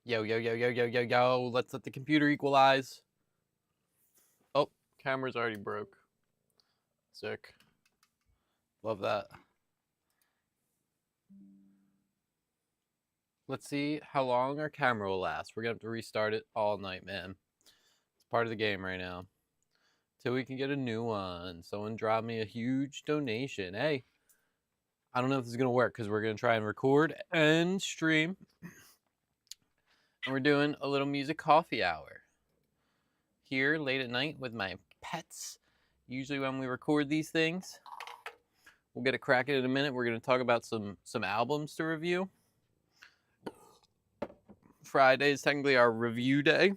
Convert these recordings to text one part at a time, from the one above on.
Yo, yo, yo, yo, yo, yo, yo. Let's let the computer equalize. Oh, camera's already broke. Sick. Love that. Let's see how long our camera will last. We're going to have to restart it all night, man. It's part of the game right now. Till we can get a new one. Someone drop me a huge donation. Hey, I don't know if this is going to work because we're going to try and record and stream. And we're doing a little music coffee hour here late at night with my pets. Usually when we record these things, we'll get a crack at it in a minute. We're going to talk about some albums to review. Friday is technically our review day.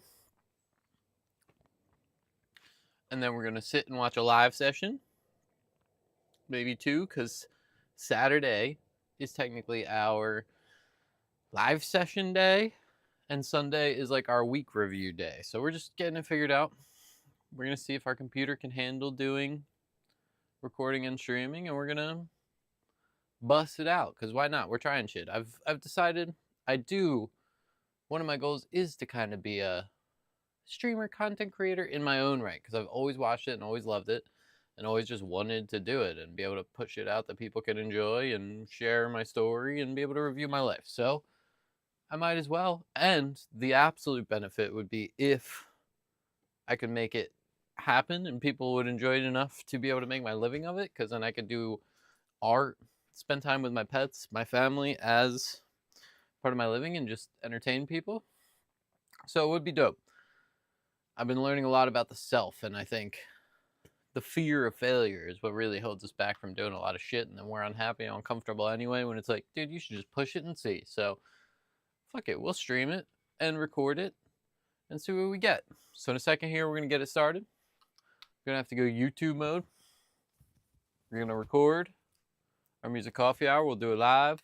And then we're going to sit and watch a live session. Maybe two, because Saturday is technically our live session day. And Sunday is like our week review day. So we're just getting it figured out. We're going to see if our computer can handle doing recording and streaming. And we're going to bust it out, because why not? We're trying shit. I've decided one of my goals is to kind of be a streamer, content creator in my own right, because I've always watched it and always loved it and always just wanted to do it and be able to put shit out that people can enjoy and share my story and be able to review my life. So I might as well. And the absolute benefit would be if I could make it happen and people would enjoy it enough to be able to make my living of it, because then I could do art, spend time with my pets, my family as part of my living, and just entertain people. So it would be dope. I've been learning a lot about the self, and I think the fear of failure is what really holds us back from doing a lot of shit, and then we're unhappy and uncomfortable anyway, when it's like, dude, you should just push it and see. So fuck it, we'll stream it and record it and see what we get. So in a second here, we're gonna get it started. We're gonna have to go YouTube mode. We're gonna record our music coffee hour. We'll do it live.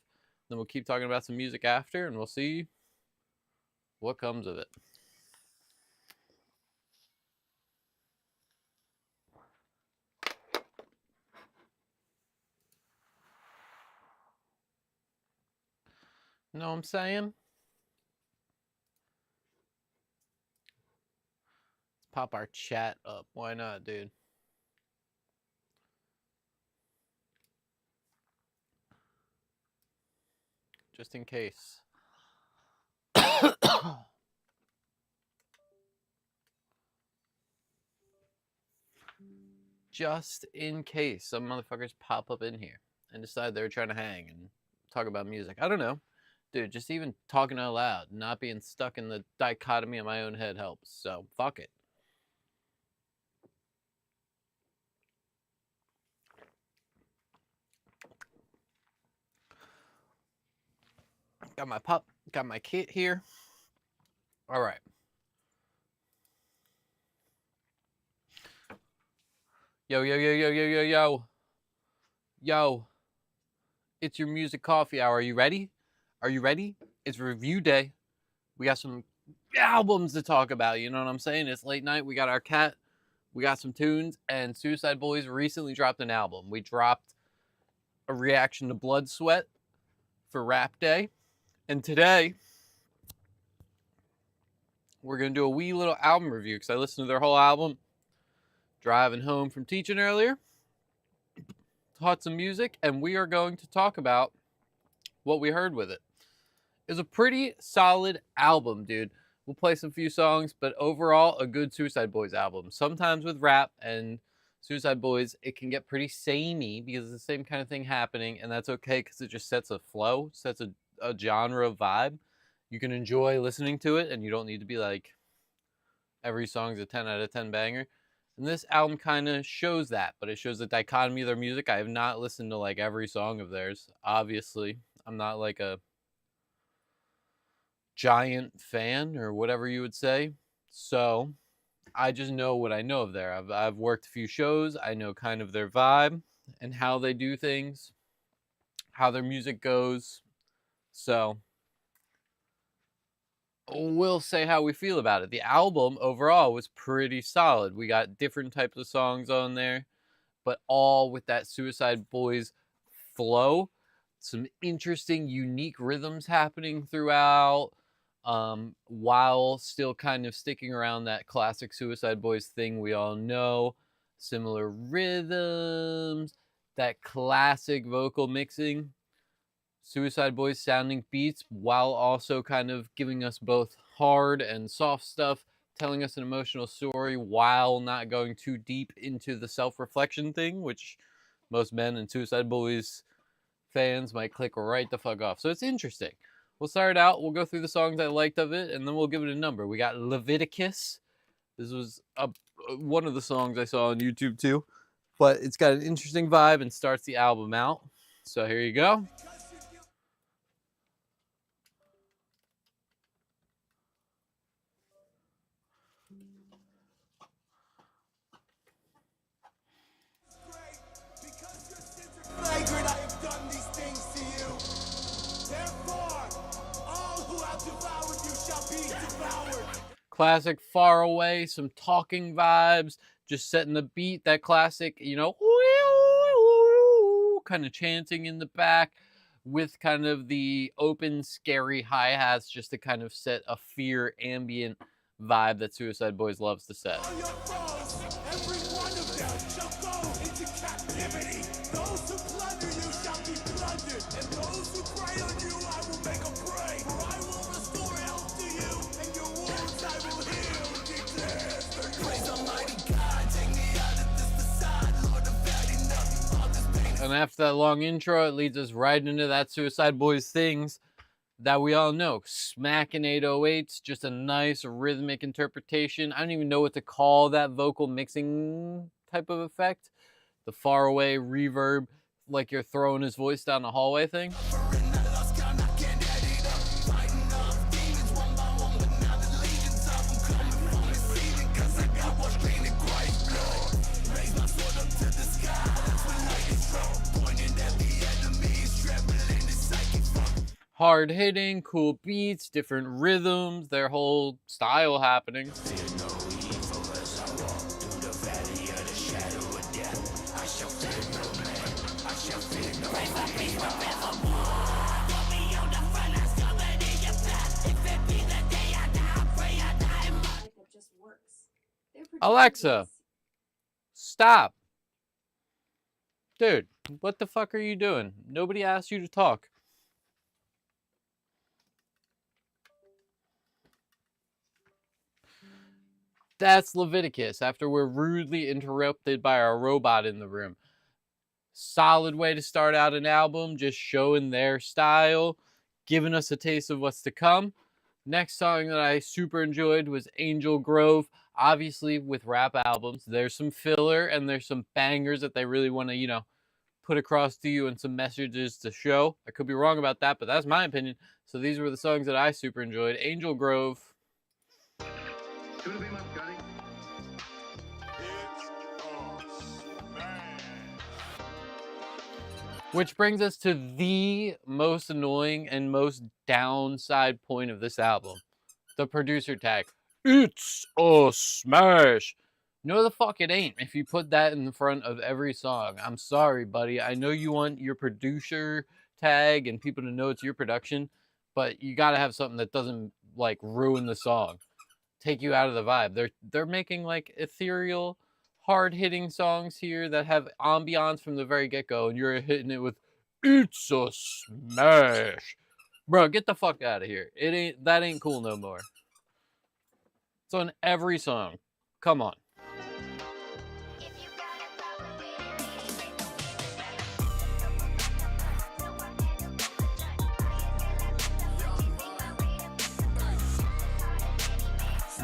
Then we'll keep talking about some music after, and we'll see what comes of it. Know what I'm saying? Let's pop our chat up. Why not, dude? Just in case. Just in case some motherfuckers pop up in here and decide they're trying to hang and talk about music. I don't know. Dude, just even talking out loud, not being stuck in the dichotomy of my own head helps. So, fuck it. Got my pup, got my kit here. All right. Yo, yo, yo, yo, yo, yo, yo. Yo. It's your music coffee hour. Are you ready? Are you ready? It's review day. We got some albums to talk about. You know what I'm saying? It's late night. We got our cat. We got some tunes. And Suicide Boys recently dropped an album. We dropped a reaction to Blood Sweat for Rap Day. And today, we're going to do a wee little album review, because I listened to their whole album driving home from teaching earlier. Taught some music, and we are going to talk about what we heard with it. It's a pretty solid album, dude. We'll play some few songs, but overall, a good Suicide Boys album. Sometimes with rap and Suicide Boys, it can get pretty samey because it's the same kind of thing happening, and that's okay, because it just sets a flow, sets a genre vibe. You can enjoy listening to it, and you don't need to be like, every song's a 10 out of 10 banger. And this album kind of shows that, but it shows the dichotomy of their music. I have not listened to like every song of theirs. Obviously, I'm not like a giant fan or whatever you would say. So I just know what I know of there. I've worked a few shows. I know kind of their vibe and how they do things, how their music goes. So we'll say how we feel about it. The album overall was pretty solid. We got different types of songs on there, but all with that Suicide Boys flow. Some interesting, unique rhythms happening throughout. while still kind of sticking around that classic Suicide Boys thing we all know. Similar rhythms, that classic vocal mixing, Suicide Boys sounding beats, while also kind of giving us both hard and soft stuff, telling us an emotional story while not going too deep into the self-reflection thing, which most men and Suicide Boys fans might click right the fuck off. So it's interesting. We'll start out, we'll go through the songs I liked of it, and then we'll give it a number. We got Leviticus. This was one of the songs I saw on YouTube too, but it's got an interesting vibe and starts the album out. So here you go. Classic Far Away, some talking vibes, just setting the beat, that classic, you know, kind of chanting in the back with kind of the open, scary hi-hats just to kind of set a fear ambient vibe that Suicide Boys loves to set. And after that long intro, it leads us right into that Suicide Boys things that we all know. Smacking 808s, just a nice rhythmic interpretation. I don't even know what to call that vocal mixing type of effect. The far away reverb, like you're throwing his voice down the hallway thing. Hard hitting, cool beats, different rhythms, their whole style happening. Alexa, stop. Dude, what the fuck are you doing? Nobody asked you to talk. That's Leviticus after we're rudely interrupted by our robot in the room. Solid way to start out an album, just showing their style, giving us a taste of what's to come. Next song that I super enjoyed was Angel Grove. Obviously, with rap albums, there's some filler and there's some bangers that they really want to, you know, put across to you and some messages to show. I could be wrong about that, but that's my opinion. So these were the songs that I super enjoyed. Angel Grove. Which brings us to the most annoying and most downside point of this album. The producer tag. It's a smash. No, the fuck it ain't. If you put that in the front of every song. I'm sorry, buddy. I know you want your producer tag and people to know it's your production, but you gotta have something that doesn't, like, ruin the song. Take you out of the vibe. They're making, like, ethereal, hard-hitting songs here that have ambiance from the very get-go, and you're hitting it with, it's a smash. Bro, get the fuck out of here. That ain't cool no more. It's on every song. Come on.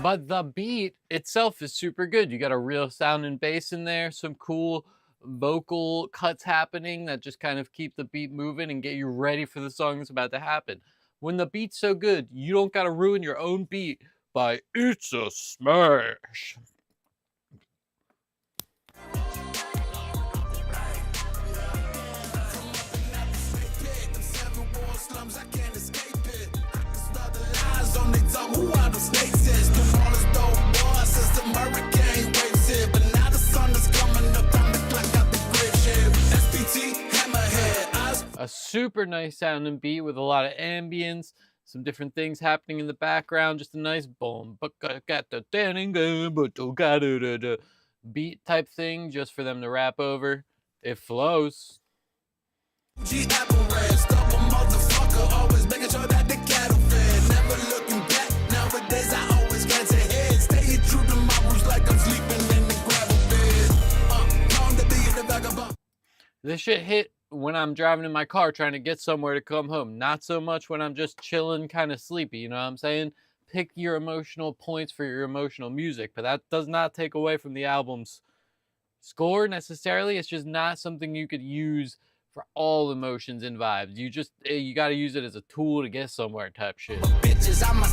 But the beat itself is super good. You got a real sound and bass in there, some cool vocal cuts happening that just kind of keep the beat moving and get you ready for the song that's about to happen. When the beat's so good, you don't got to ruin your own beat by it's a smash. A super nice sounding beat with a lot of ambience, some different things happening in the background, just a nice boom, beat type thing just for them to rap over. It flows. This shit hit when I'm driving in my car trying to get somewhere to come home. Not so much when I'm just chilling, kind of sleepy. You know what I'm saying? Pick your emotional points for your emotional music, but that does not take away from the album's score necessarily. It's just not something you could use for all emotions and vibes. You got to use it as a tool to get somewhere type shit. Bitches, I'm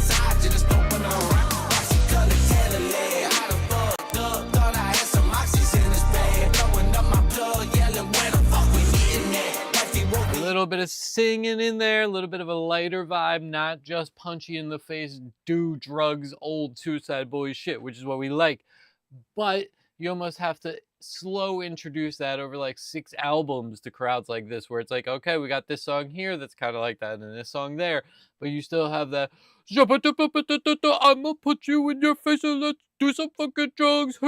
a little bit of singing in there, a little bit of a lighter vibe, not just punchy in the face, do drugs, old Suicide Boys shit, which is what we like. But you almost have to slow introduce that over like 6 albums to crowds like this, where it's like, okay, we got this song here that's kind of like that, and this song there, but you still have that I'ma put you in your face and let's do some fucking drugs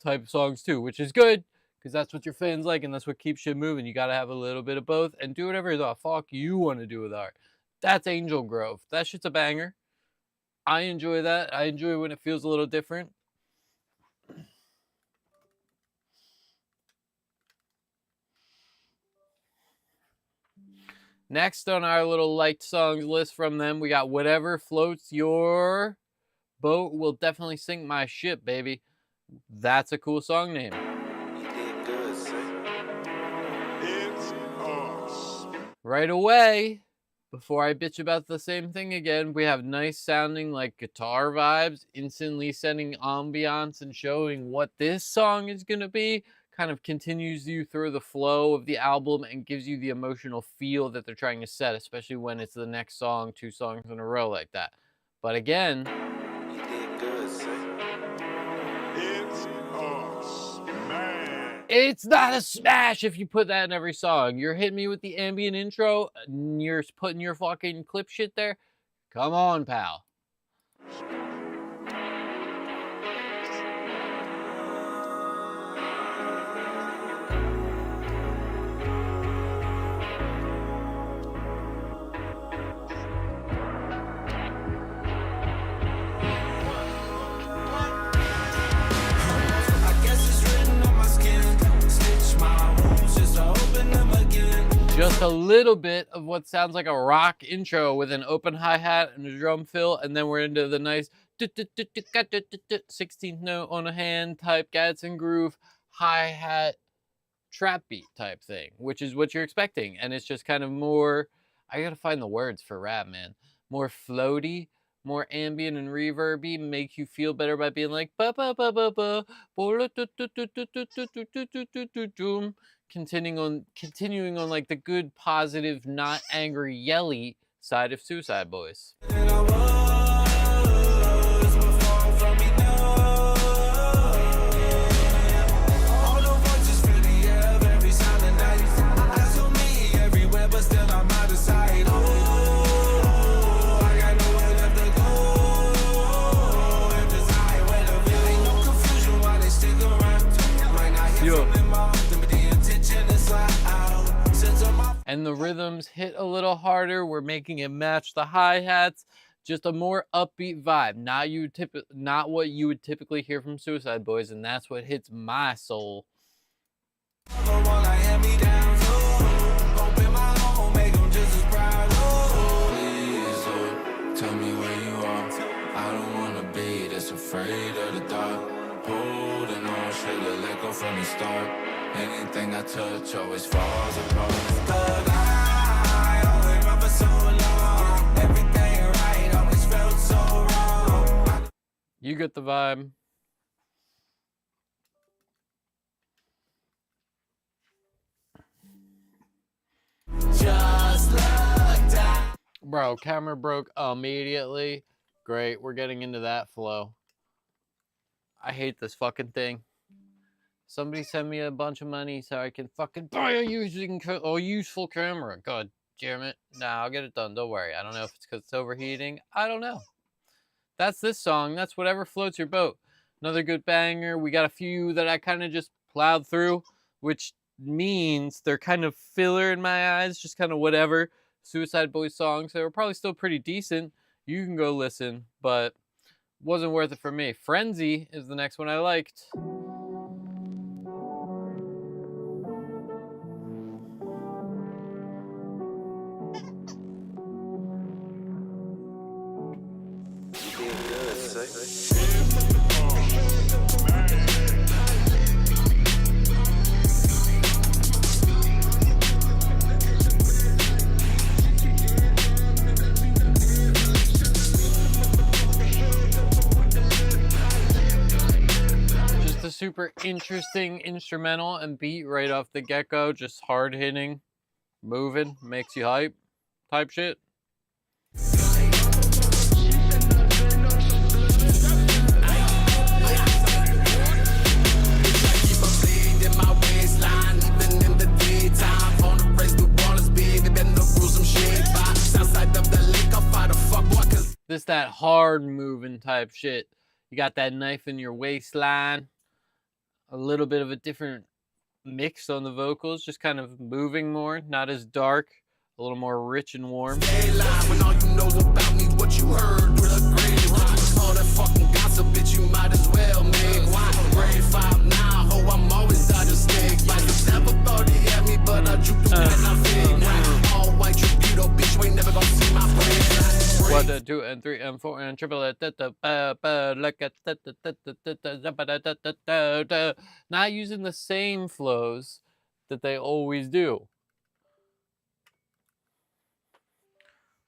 type songs too, which is good because that's what your fans like and that's what keeps shit moving. You got to have a little bit of both and do whatever the fuck you want to do with art. That's Angel Grove. That shit's a banger. I enjoy that. I enjoy when it feels a little different. Next on our little liked songs list from them, we got Whatever Floats Your Boat Will Definitely Sink My Ship, baby. That's a cool song name. Right away, before I bitch about the same thing again, we have nice sounding like guitar vibes, instantly setting ambiance and showing what this song is going to be. Kind of continues you through the flow of the album and gives you the emotional feel that they're trying to set, especially when it's the next song, 2 songs in a row like that. But again, you did good, it's not a smash if you put that in every song. You're hitting me with the ambient intro, and you're putting your fucking clip shit there. Come on, pal. Just a little bit of what sounds like a rock intro with an open hi-hat and a drum fill, and then we're into the nice 16th note on a hand type Gadsden groove hi-hat trap beat type thing, which is what you're expecting. And it's just kind of more, I gotta find the words for rap, man, more floaty, more ambient and reverby, make you feel better by being like ba ba ba ba ba, continuing on like the good, positive, not angry, yelly side of Suicide Boys. And the rhythms hit a little harder. We're making it match the hi-hats. Just a more upbeat vibe. Not what you would typically hear from Suicide Boys, and that's what hits my soul. Tell me where you are. I don't wanna be this afraid of the dark. Holding on, should've let go from the start. Anything I touch always falls apart. But I only run for so long. Everything right always felt so wrong. You get the vibe. Just look down. Bro, camera broke immediately. Great, we're getting into that flow. I hate this fucking thing. Somebody send me a bunch of money so I can fucking buy a useful camera. God Jeremy, nah, I'll get it done. Don't worry. I don't know if it's because it's overheating. I don't know. That's this song. That's whatever floats your boat. Another good banger. We got a few that I kind of just plowed through, which means they're kind of filler in my eyes, just kind of whatever. Suicide Boys songs. They were probably still pretty decent. You can go listen, but wasn't worth it for me. Frenzy is the next one I liked. Super interesting instrumental and beat right off the get-go, just hard hitting, moving, makes you hype type shit. This that hard moving type shit. You got that knife in your waistline. A little bit of a different mix on the vocals, just kind of moving more, not as dark, a little more rich and warm. When all you know about me, what you heard, all that fucking gossip, bitch, you might as well make grade 5 now, oh, I'm always out of steak. Like you never thought he had me, but I drooped the pen, I'm big. All white Tribute, bitch, you ain't never gonna see my friend. 1, 2, and 3, and 4, and triple it. Not using the same flows that they always do.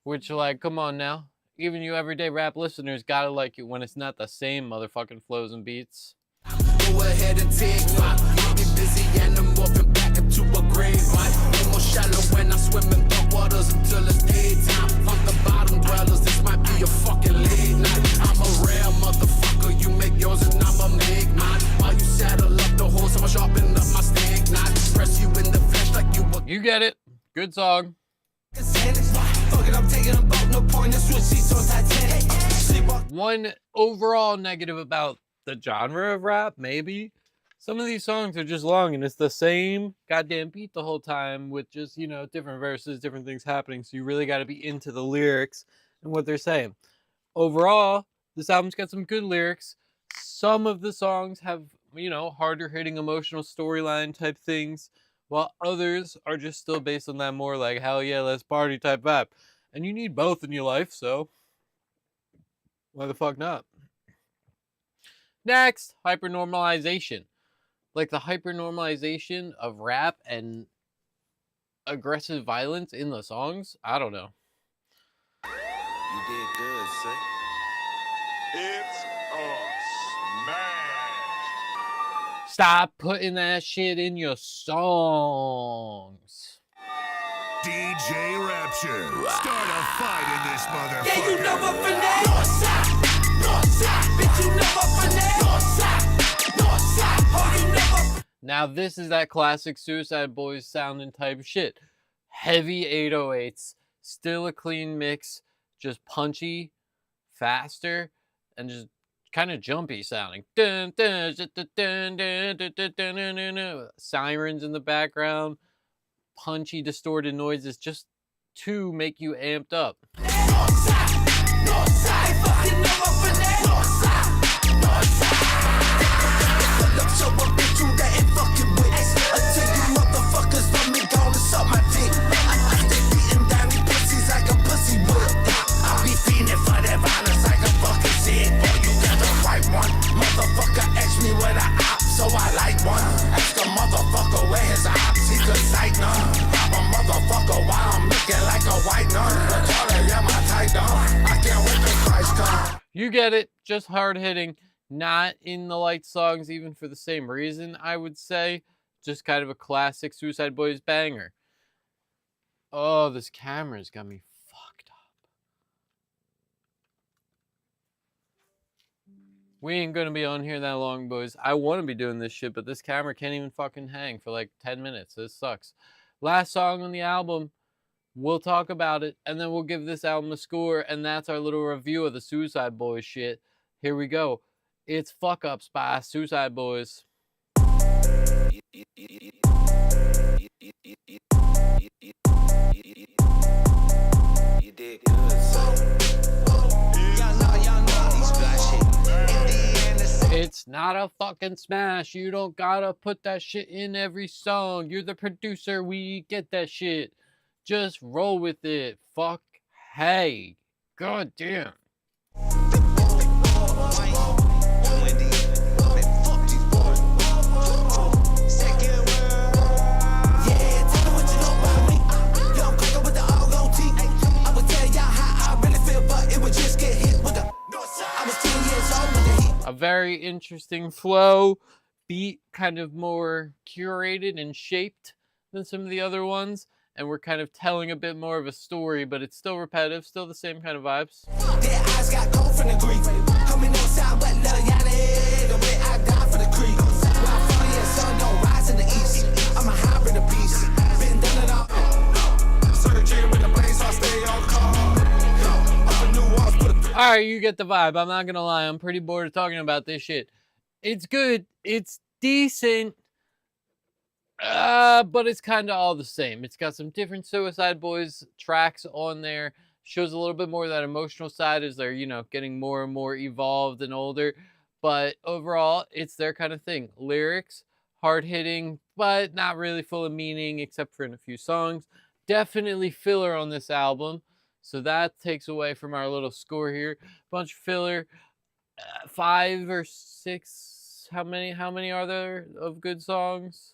Which, like, come on now. Even you everyday rap listeners gotta like it when it's not the same motherfucking flows and beats. Go ahead and take my be busy and I'm morphing back into a grave. Almost shallow when I swim in the waters until it's daytime. Fuck the bottom dwellers, this might be a fucking late night. I'm a rare motherfucker, you make yours and I'ma make mine. While you saddle up the horse, I'ma sharpen up my steak knife. Press you in the flesh like you were. You get it. Good song. One overall negative about the genre of rap, maybe. Some of these songs are just long and it's the same goddamn beat the whole time with just, you know, different verses, different things happening. So you really got to be into the lyrics and what they're saying. Overall, this album's got some good lyrics. Some of the songs have, you know, harder hitting emotional storyline type things, while others are just still based on that more like, hell yeah, let's party type vibe. And you need both in your life, so why the fuck not? Next, hypernormalization. Like the hypernormalization of rap and aggressive violence in the songs. I don't know. You did good, son. It's a smash. Stop putting that shit in your songs. DJ Rapture, start a fight in this motherfucker. Yeah, you know what finesse. Northside, bitch, you know what finesse. Northside, oh, you never. Now this is that classic Suicide Boys sounding type shit. Heavy 808s, still a clean mix, just punchy, faster, and just kind of jumpy sounding. Sirens in the background. Punchy, distorted noises just to make you amped up. So I like one. Ask a motherfucker where his ops, he could cite none. I'm a motherfucker while I'm looking like a white nun. Yeah, my tight down. I can't wait till Christ come. You get it, just hard hitting, not in the light songs even for the same reason, I would say. Just kind of a classic Suicide Boys banger. Oh, this camera's got me fucked up. We ain't gonna be on here that long, boys. I want to be doing this shit, but this camera can't even fucking hang for like 10 minutes. This sucks. Last song on the album, We'll talk about it, and then we'll give this album a score, and that's our little review of the Suicide Boys shit. Here we go. It's Fuck Ups by Suicide Boys. You did good, son. Y'all know these fly shit. It's not a fucking smash. You don't gotta put that shit in every song. You're the producer. We get that shit. Just roll with it. Fuck. Hey. God damn. A very interesting flow, beat kind of more curated and shaped than some of the other ones, and we're kind of telling a bit more of a story, but it's still repetitive, still the same kind of vibes. Their eyes got cold from the grief. Coming inside, but love y'all the way I die for the creek. While funny and sun don't rise in the east. I'm a hybrid of beast. Been done it all. Searching with the place, I stay on call. Alright, you get the vibe. I'm not gonna lie, I'm pretty bored of talking about this shit. It's good, it's decent, but it's kind of all the same. It's got some different Suicide Boys tracks on there. Shows a little bit more of that emotional side as they're, you know, getting more and more evolved and older. But overall, it's their kind of thing. Lyrics, hard-hitting, but not really full of meaning except for in a few songs. Definitely filler on this album. So that takes away from our little score here. Bunch of filler. 5 or 6. How many are there of good songs?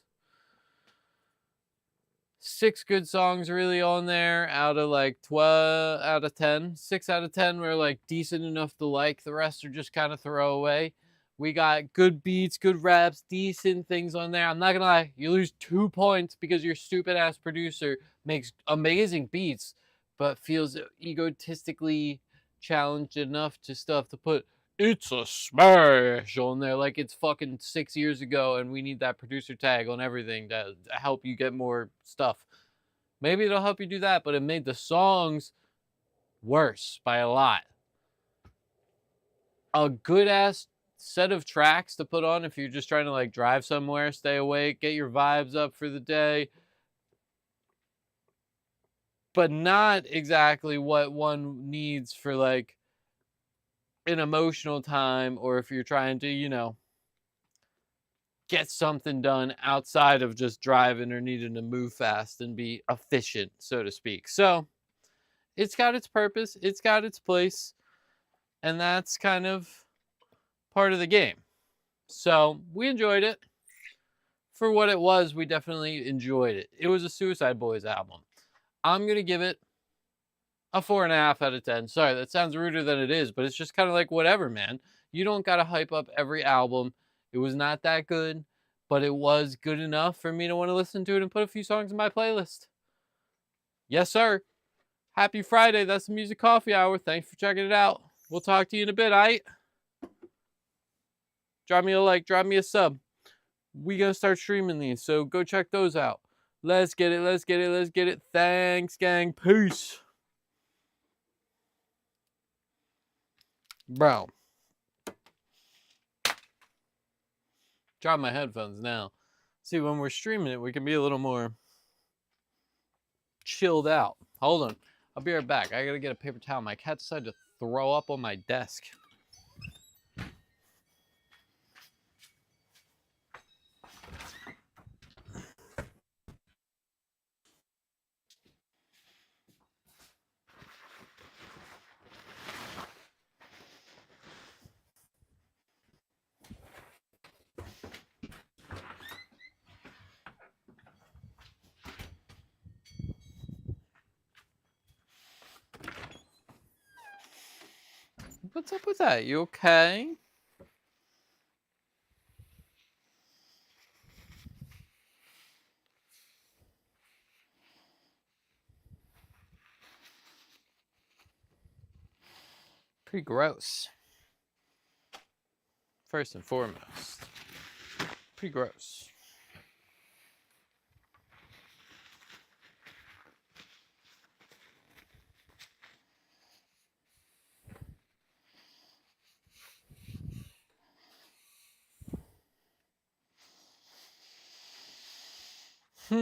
6 good songs really on there out of like 12 out of 10. 6 out of 10 were like decent enough to like. The rest are just kind of throwaway. We got good beats, good raps, decent things on there. I'm not gonna lie, you lose 2 points because your stupid ass producer makes amazing beats, but feels egotistically challenged enough to stuff to put "It's a smash" on there like it's fucking 6 years ago and we need that producer tag on everything to help you get more stuff. Maybe it'll help you do that, but it made the songs worse by a lot. A good ass set of tracks to put on if you're just trying to like drive somewhere, stay awake, get your vibes up for the day, but not exactly what one needs for like an emotional time, or if you're trying to, you know, get something done outside of just driving or needing to move fast and be efficient, so to speak. So it's got its purpose, it's got its place, and that's kind of part of the game. So we enjoyed it. For what it was, we definitely enjoyed it. It was a Suicide Boys album. I'm going to give it a 4.5 out of 10. Sorry, that sounds ruder than it is, but it's just kind of like whatever, man. You don't got to hype up every album. It was not that good, but it was good enough for me to want to listen to it and put a few songs in my playlist. Yes, sir. Happy Friday. That's the Music Coffee Hour. Thanks for checking it out. We'll talk to you in a bit, aight? Drop me a like, drop me a sub. We gonna start streaming these, so go check those out. Let's get it, let's get it, let's get it. Thanks, gang. Peace. Bro. Drop my headphones now. See, when we're streaming it, we can be a little more chilled out. Hold on. I'll be right back. I gotta get a paper towel. My cat decided to throw up on my desk. What's up with that? You okay? Pretty gross. First and foremost. Pretty gross. Hmm.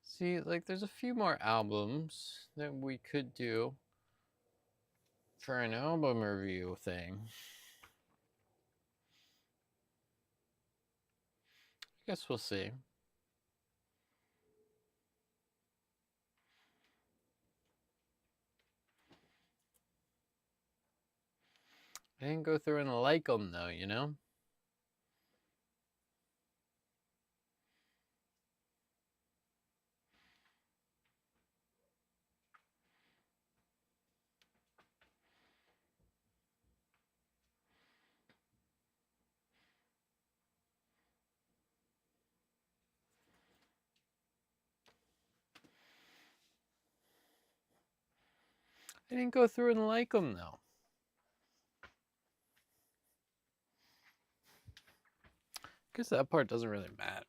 See, like, there's a few more albums that we could do for an album review thing. I guess we'll see. I didn't go through and like them, though, you know? I didn't go through and like them, though. Guess that part doesn't really matter.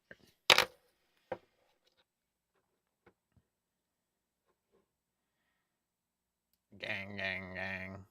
Gang, gang, gang.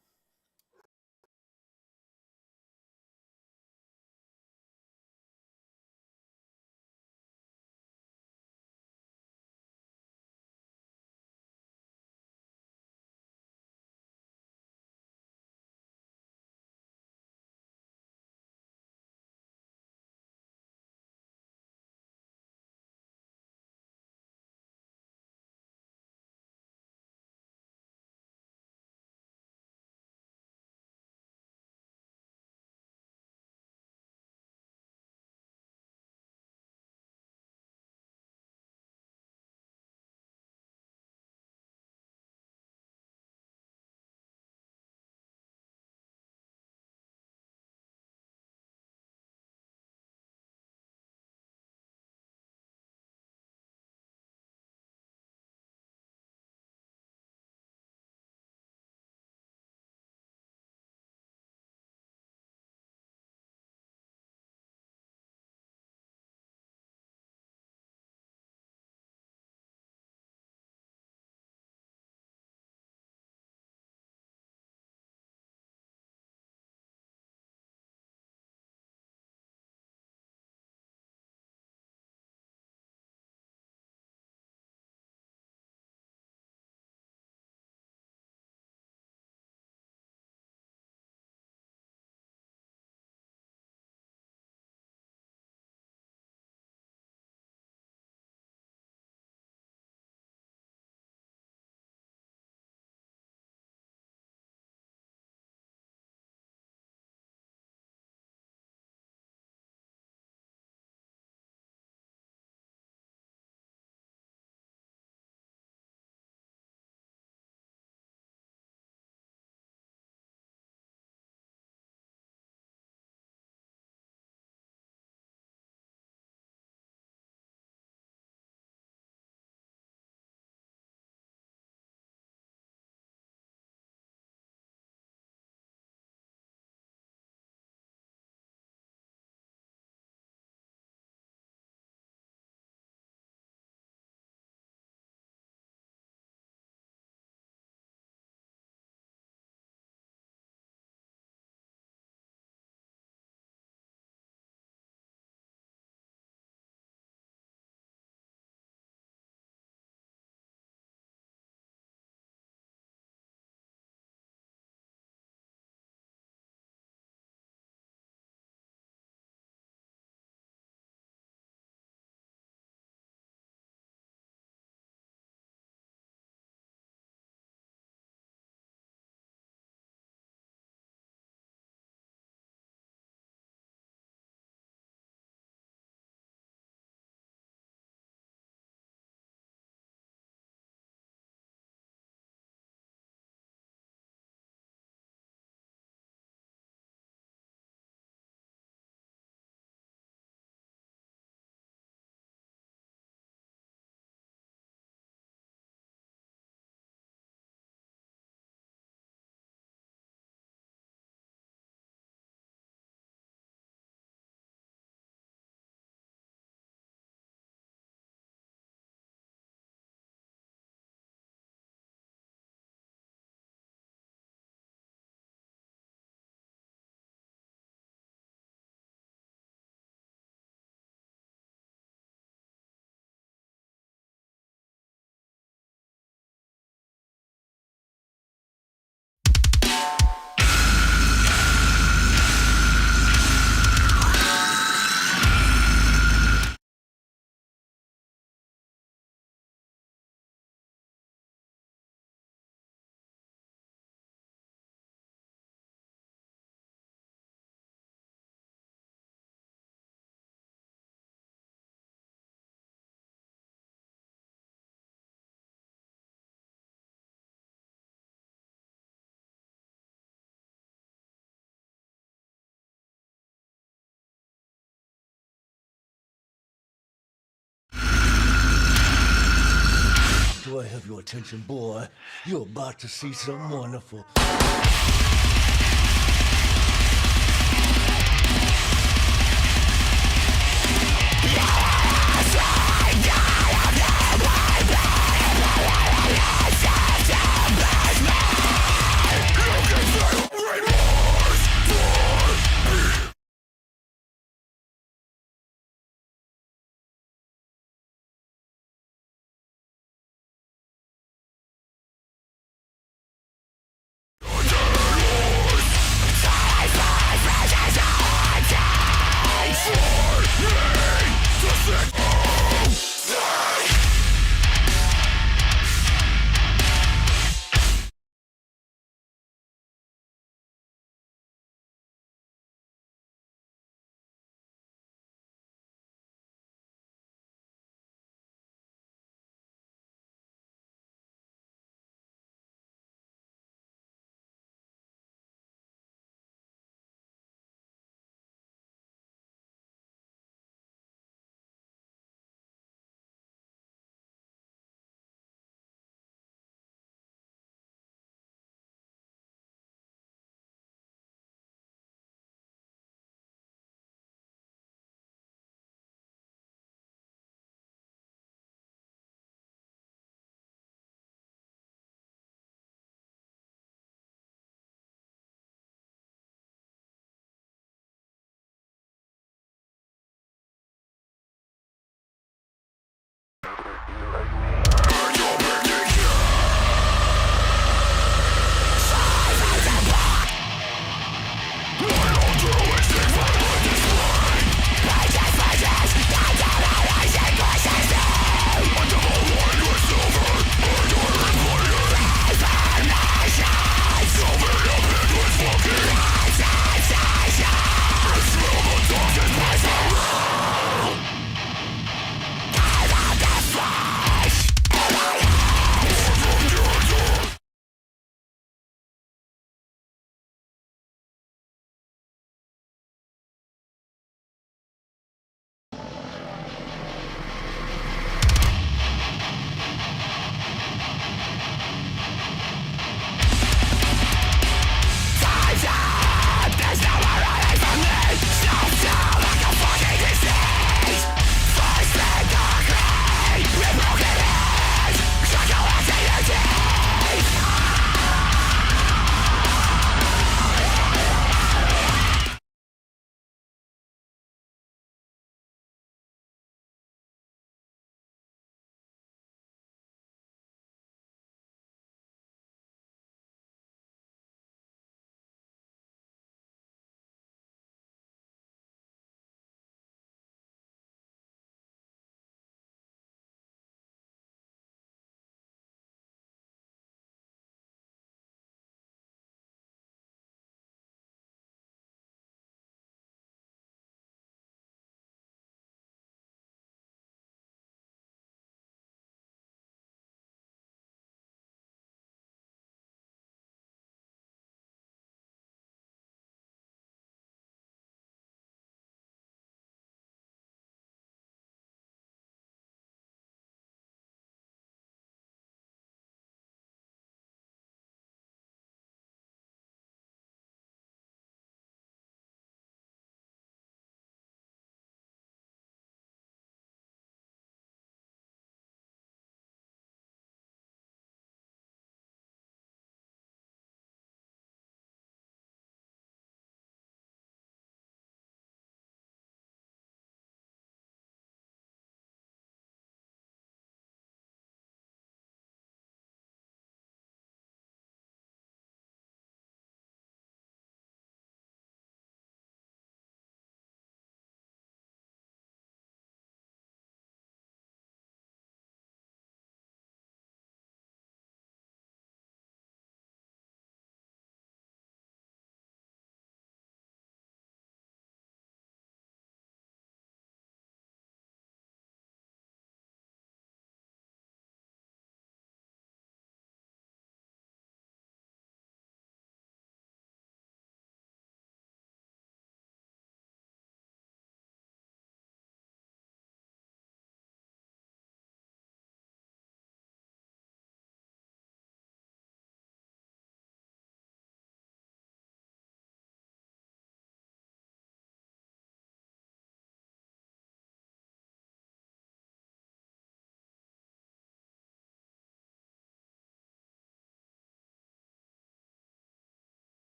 attention, boy. You're about to see something wonderful.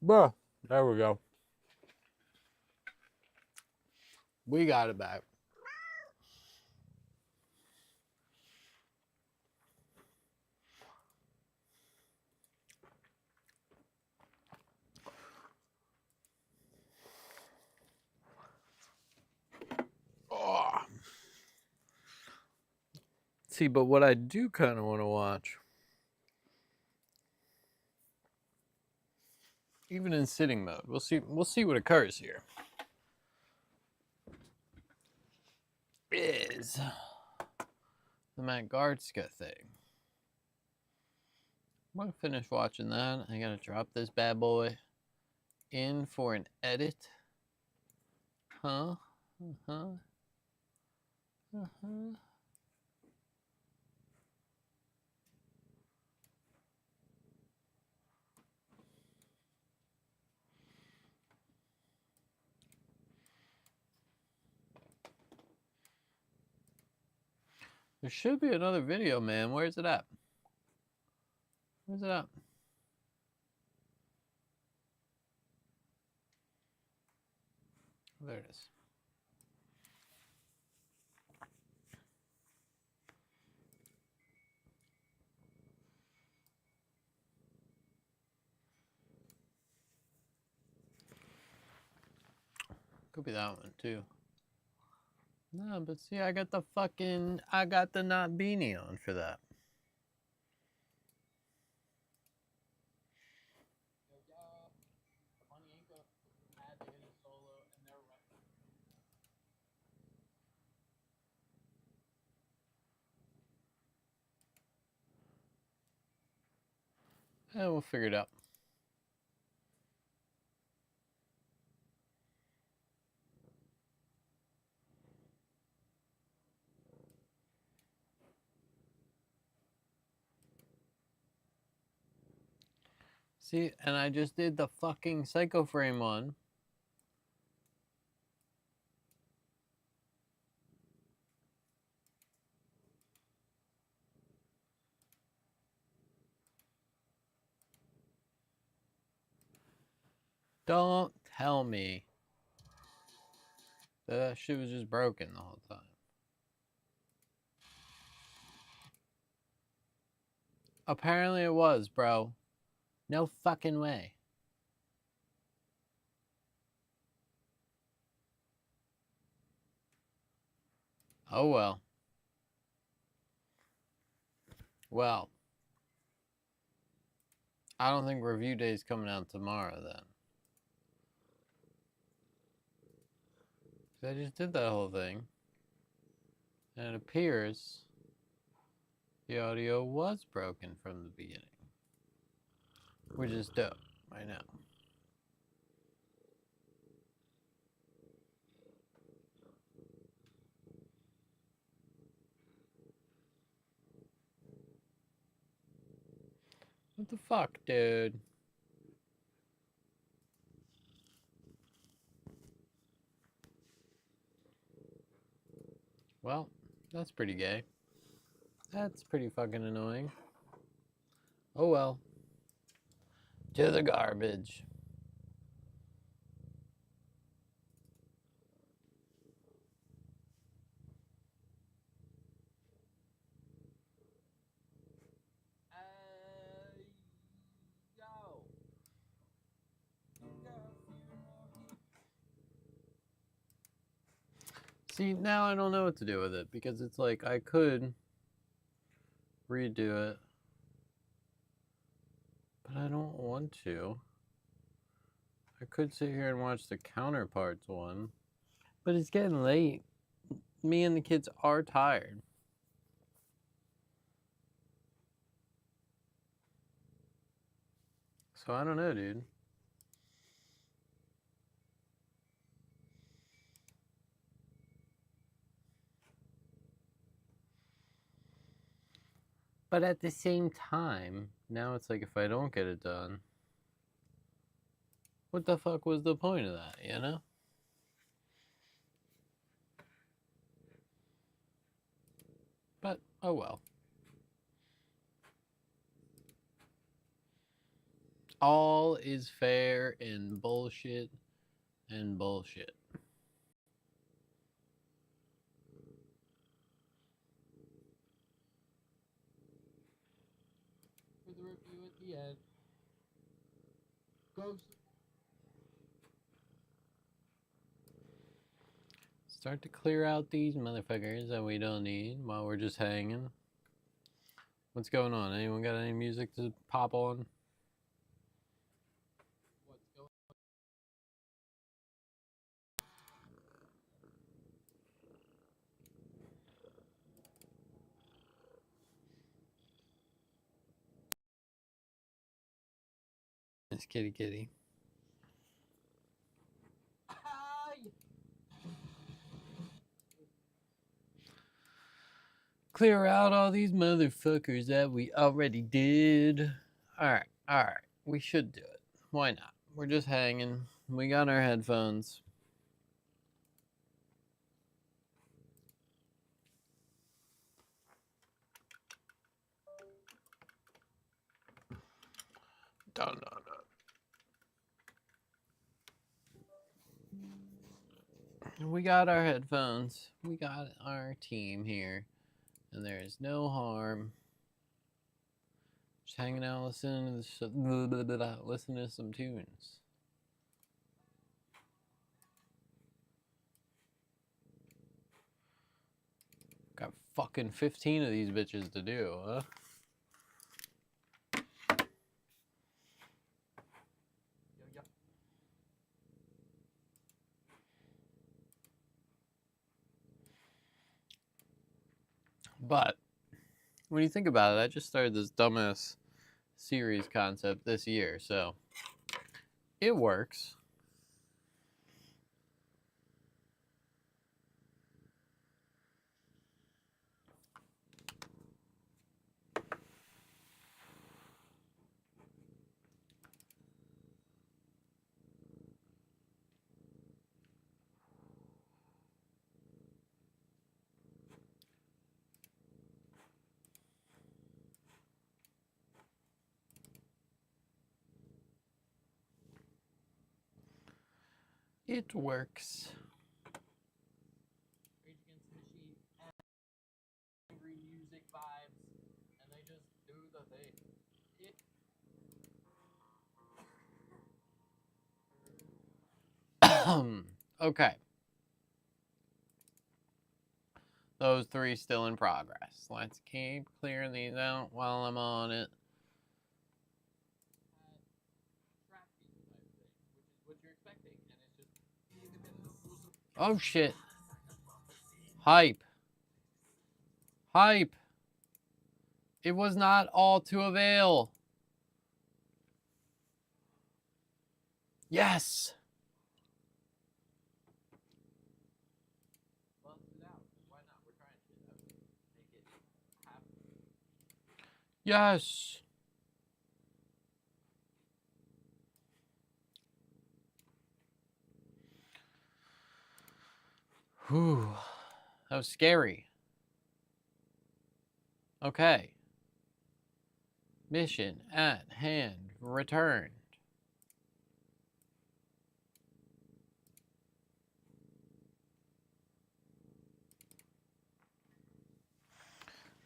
Bruh, there we go. We got it back. Oh. See, but what I do kind of want to watch, even in sitting mode, we'll see what occurs here, is the Matt Gardska thing. I'm gonna finish watching that. I gotta drop this bad boy in for an edit. Huh? Uh-huh. Uh-huh. There should be another video, man. Where's it at? Where's it at? There it is. Could be that one too. No, but see, I got the not beanie on for that. Yeah, we'll figure it out. See, and I just did the fucking Psycho Frame one. Don't tell me that shit was just broken the whole time. Apparently it was, bro. No fucking way. Oh well. Well, I don't think review day is coming out tomorrow then. I just did that whole thing. And it appears the audio was broken from the beginning. Which is dope right now. What the fuck, dude? Well, that's pretty gay. That's pretty fucking annoying. Oh well. To the garbage. See, now I don't know what to do with it because it's like I could redo it, but I don't want to. I could sit here and watch the Counterparts one, but it's getting late. Me and the kids are tired. So I don't know, dude. But at the same time, now it's like if I don't get it done, what the fuck was the point of that, you know? But, oh well. All is fair in bullshit and bullshit. For the review at the end. Start to clear out these motherfuckers that we don't need while we're just hanging. What's going on? Anyone got any music to pop on? What's going on? It's kitty kitty. Clear out all these motherfuckers that we already did. Alright. We should do it. Why not? We're just hanging. We got our headphones. Dun. We got our headphones. We got our team here. And there is no harm. Just hanging out, listening to some tunes. Got fucking 15 of these bitches to do, huh? But when you think about it, I just started this dumbass series concept this year, so it works. It works. Rage Against the Machine, angry music vibes, and they just do the thing. Okay. Those three still in progress. Let's keep clearing these out while I'm on it. Oh shit. Hype. It was not all to avail. Yes. Yes. Whew. That was scary. Okay. Mission at hand returned.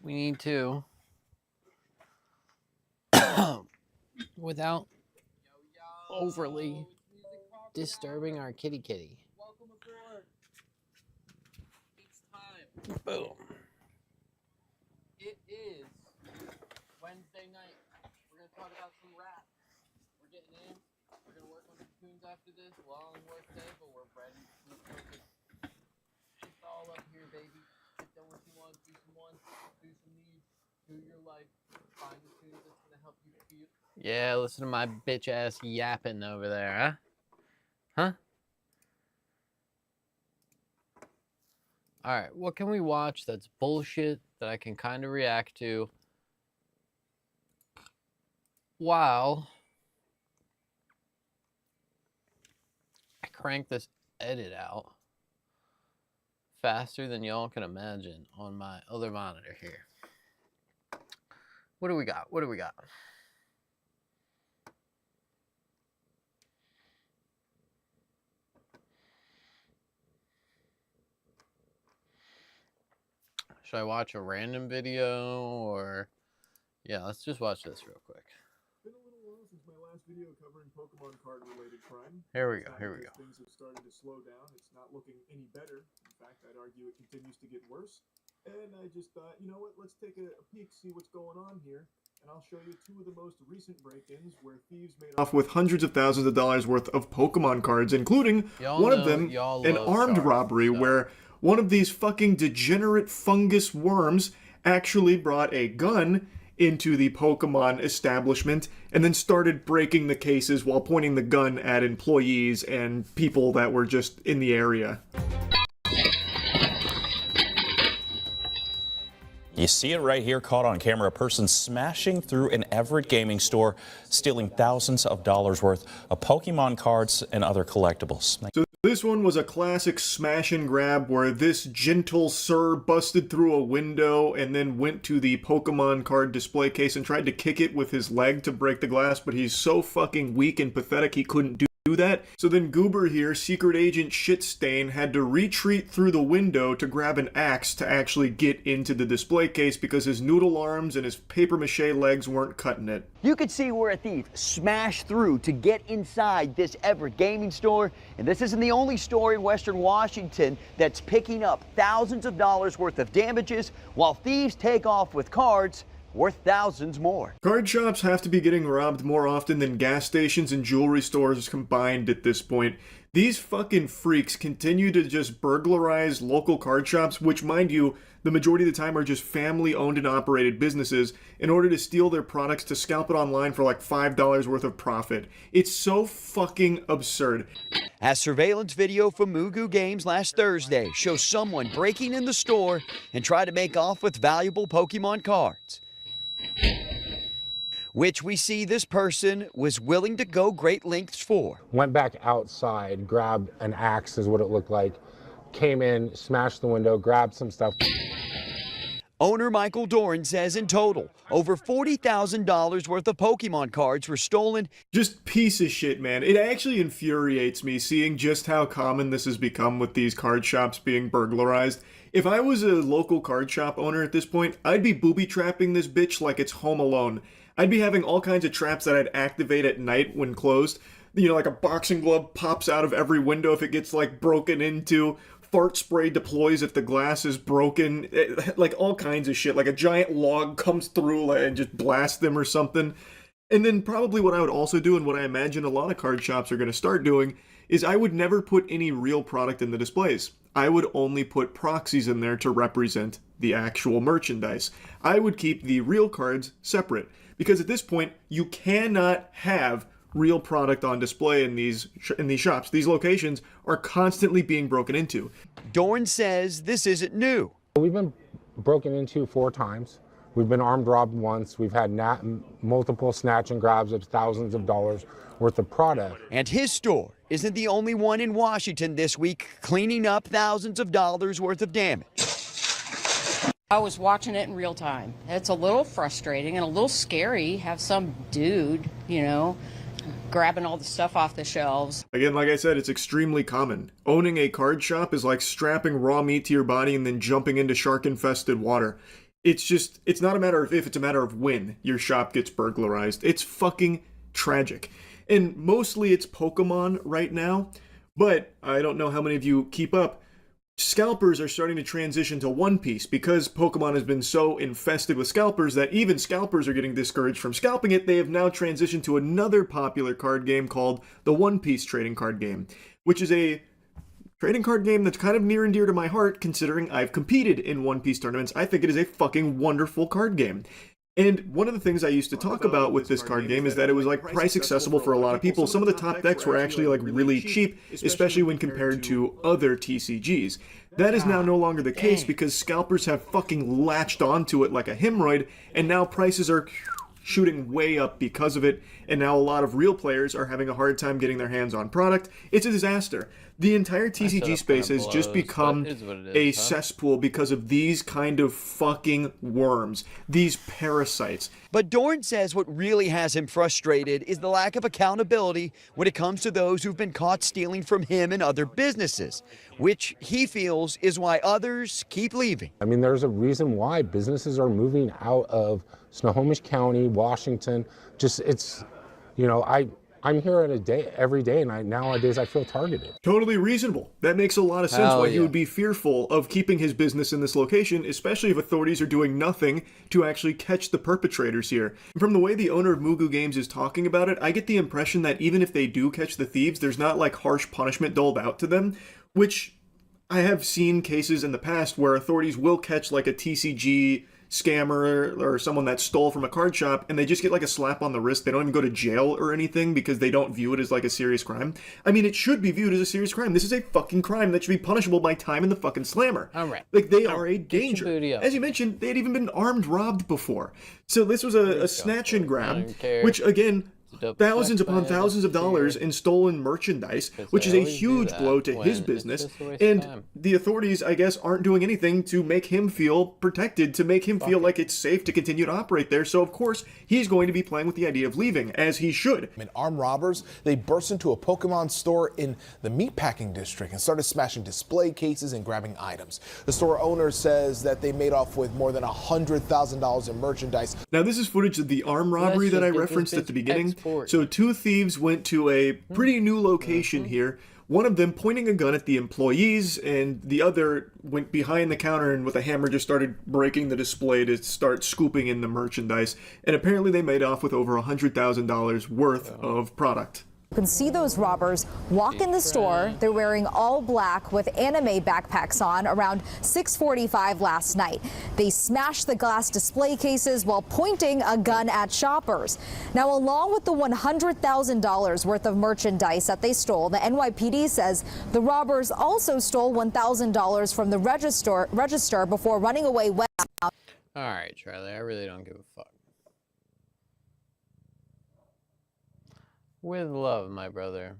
We need to, without overly disturbing our kitty kitty. Welcome aboard. It's time. Boom. It is Wednesday night. We're going to talk about some rap. We're getting in. We're going to work on some tunes after this. Long work day, but we're ready to focus. It's all up here, baby. Get done what you want. Do some wants. Do some needs. Do your life. Find the tunes that's going to help you feel. Yeah, listen to my bitch ass yapping over there, huh? Alright, what can we watch that's bullshit that I can kind of react to while I crank this edit out faster than y'all can imagine on my other monitor here. What do we got? Should I watch a random video or? Yeah, let's just watch this real quick. Been a little while since my last video covering Pokemon card-related crime. Here we go. Here we go. Things have started to slow down. It's not looking any better. In fact, I'd argue it continues to get worse. And I just thought, you know what? Let's take a peek, see what's going on here. And I'll show you two of the most recent break-ins where thieves made off with hundreds of thousands of dollars worth of Pokemon cards, including one of them, an armed robbery where one of these fucking degenerate fungus worms actually brought a gun into the Pokemon establishment and then started breaking the cases while pointing the gun at employees and people that were just in the area. You see it right here, caught on camera, a person smashing through an Everett gaming store, stealing thousands of dollars worth of Pokemon cards and other collectibles. So this one was a classic smash and grab where this gentle sir busted through a window and then went to the Pokemon card display case and tried to kick it with his leg to break the glass, but he's so fucking weak and pathetic he couldn't do that. So then Goober here, Secret Agent Shitstain, had to retreat through the window to grab an axe to actually get into the display case because his noodle arms and his papier-mâché legs weren't cutting it. You could see where a thief smashed through to get inside this Everett gaming store, and this isn't the only store in Western Washington that's picking up thousands of dollars worth of damages while thieves take off with cards worth thousands more. Card shops have to be getting robbed more often than gas stations and jewelry stores combined at this point. These fucking freaks continue to just burglarize local card shops, which, mind you, the majority of the time are just family-owned and operated businesses, in order to steal their products to scalp it online for like $5 worth of profit. It's so fucking absurd. As surveillance video from Mugu Games last Thursday shows someone breaking in the store and try to make off with valuable Pokemon cards, which we see this person was willing to go great lengths for. Went back outside, grabbed an axe is what it looked like, came in, smashed the window, grabbed some stuff. Owner Michael Doran says in total, over $40,000 worth of Pokemon cards were stolen. Just piece of shit, man. It actually infuriates me seeing just how common this has become with these card shops being burglarized. If I was a local card shop owner at this point, I'd be booby-trapping this bitch like it's Home Alone. I'd be having all kinds of traps that I'd activate at night when closed. You know, like a boxing glove pops out of every window if it gets, like, broken into. Fart spray deploys if the glass is broken. Like, all kinds of shit. Like, a giant log comes through and just blasts them or something. And then probably what I would also do, and what I imagine a lot of card shops are going to start doing, is I would never put any real product in the displays. I would only put proxies in there to represent the actual merchandise. I would keep the real cards separate, because at this point, you cannot have real product on display in these shops. These locations are constantly being broken into. Dorn says this isn't new. We've been broken into 4 times. We've been armed robbed once. We've had multiple snatch and grabs of thousands of dollars worth of product. And his store isn't the only one in Washington this week cleaning up thousands of dollars worth of damage. I was watching it in real time. It's a little frustrating and a little scary. Have some dude, you know, grabbing all the stuff off the shelves. Again, like I said, it's extremely common. Owning a card shop is like strapping raw meat to your body and then jumping into shark-infested water. It's not a matter of if, it's a matter of when your shop gets burglarized. It's fucking tragic. And mostly it's Pokemon right now, but I don't know how many of you keep up. Scalpers are starting to transition to One Piece because Pokemon has been so infested with scalpers that even scalpers are getting discouraged from scalping it. They have now transitioned to another popular card game called the One Piece trading card game, which is a trading card game that's kind of near and dear to my heart considering I've competed in One Piece tournaments. I think it is a fucking wonderful card game. And one of the things I used to talk about with this card game is that it was like price accessible for a lot of people. Some of the top decks were actually like really cheap, especially when compared to other TCGs. That is now no longer the case because scalpers have fucking latched onto it like a hemorrhoid, and now prices are shooting way up because of it, and now a lot of real players are having a hard time getting their hands on product. It's a disaster. The entire TCG space has just become a cesspool because of these kind of fucking worms, these parasites. But Dorn says what really has him frustrated is the lack of accountability when it comes to those who've been caught stealing from him and other businesses, which he feels is why others keep leaving. I mean, there's a reason why businesses are moving out of Snohomish County, Washington. Just, it's, you know, I'm here every day, and nowadays I feel targeted. Totally reasonable. That makes a lot of sense why he would be fearful of keeping his business in this location, especially if authorities are doing nothing to actually catch the perpetrators here. From the way the owner of Mugu Games is talking about it, I get the impression that even if they do catch the thieves, there's not like harsh punishment doled out to them, which I have seen cases in the past where authorities will catch like a TCG scammer or someone that stole from a card shop and they just get like a slap on the wrist. They don't even go to jail or anything because they don't view it as like a serious crime. I mean, it should be viewed as a serious crime. This is a fucking crime that should be punishable by time in the fucking slammer. All right. Like, they are a danger. As you mentioned, they had even been armed robbed before. So this was a snatch and grab, which again, thousands upon thousands of dollars in stolen merchandise, which is a huge blow to his business. And the authorities, I guess, aren't doing anything to make him feel protected, to make him feel like it's safe to continue to operate there. So, of course, he's going to be playing with the idea of leaving, as he should. And armed robbers, they burst into a Pokemon store in the meatpacking district and started smashing display cases and grabbing items. The store owner says that they made off with more than $100,000 in merchandise. Now, this is footage of the arm robbery that I referenced at the beginning. So two thieves went to a pretty new location here, one of them pointing a gun at the employees, and the other went behind the counter and with a hammer just started breaking the display to start scooping in the merchandise. And apparently they made off with over $100,000 worth of product. You can see those robbers walk in the store. They're wearing all black with anime backpacks on around 6:45 last night. They smashed the glass display cases while pointing a gun at shoppers. Now, along with the $100,000 worth of merchandise that they stole, the NYPD says the robbers also stole $1,000 from the register before running away west. All right, Charlie, I really don't give a fuck. With love, my brother.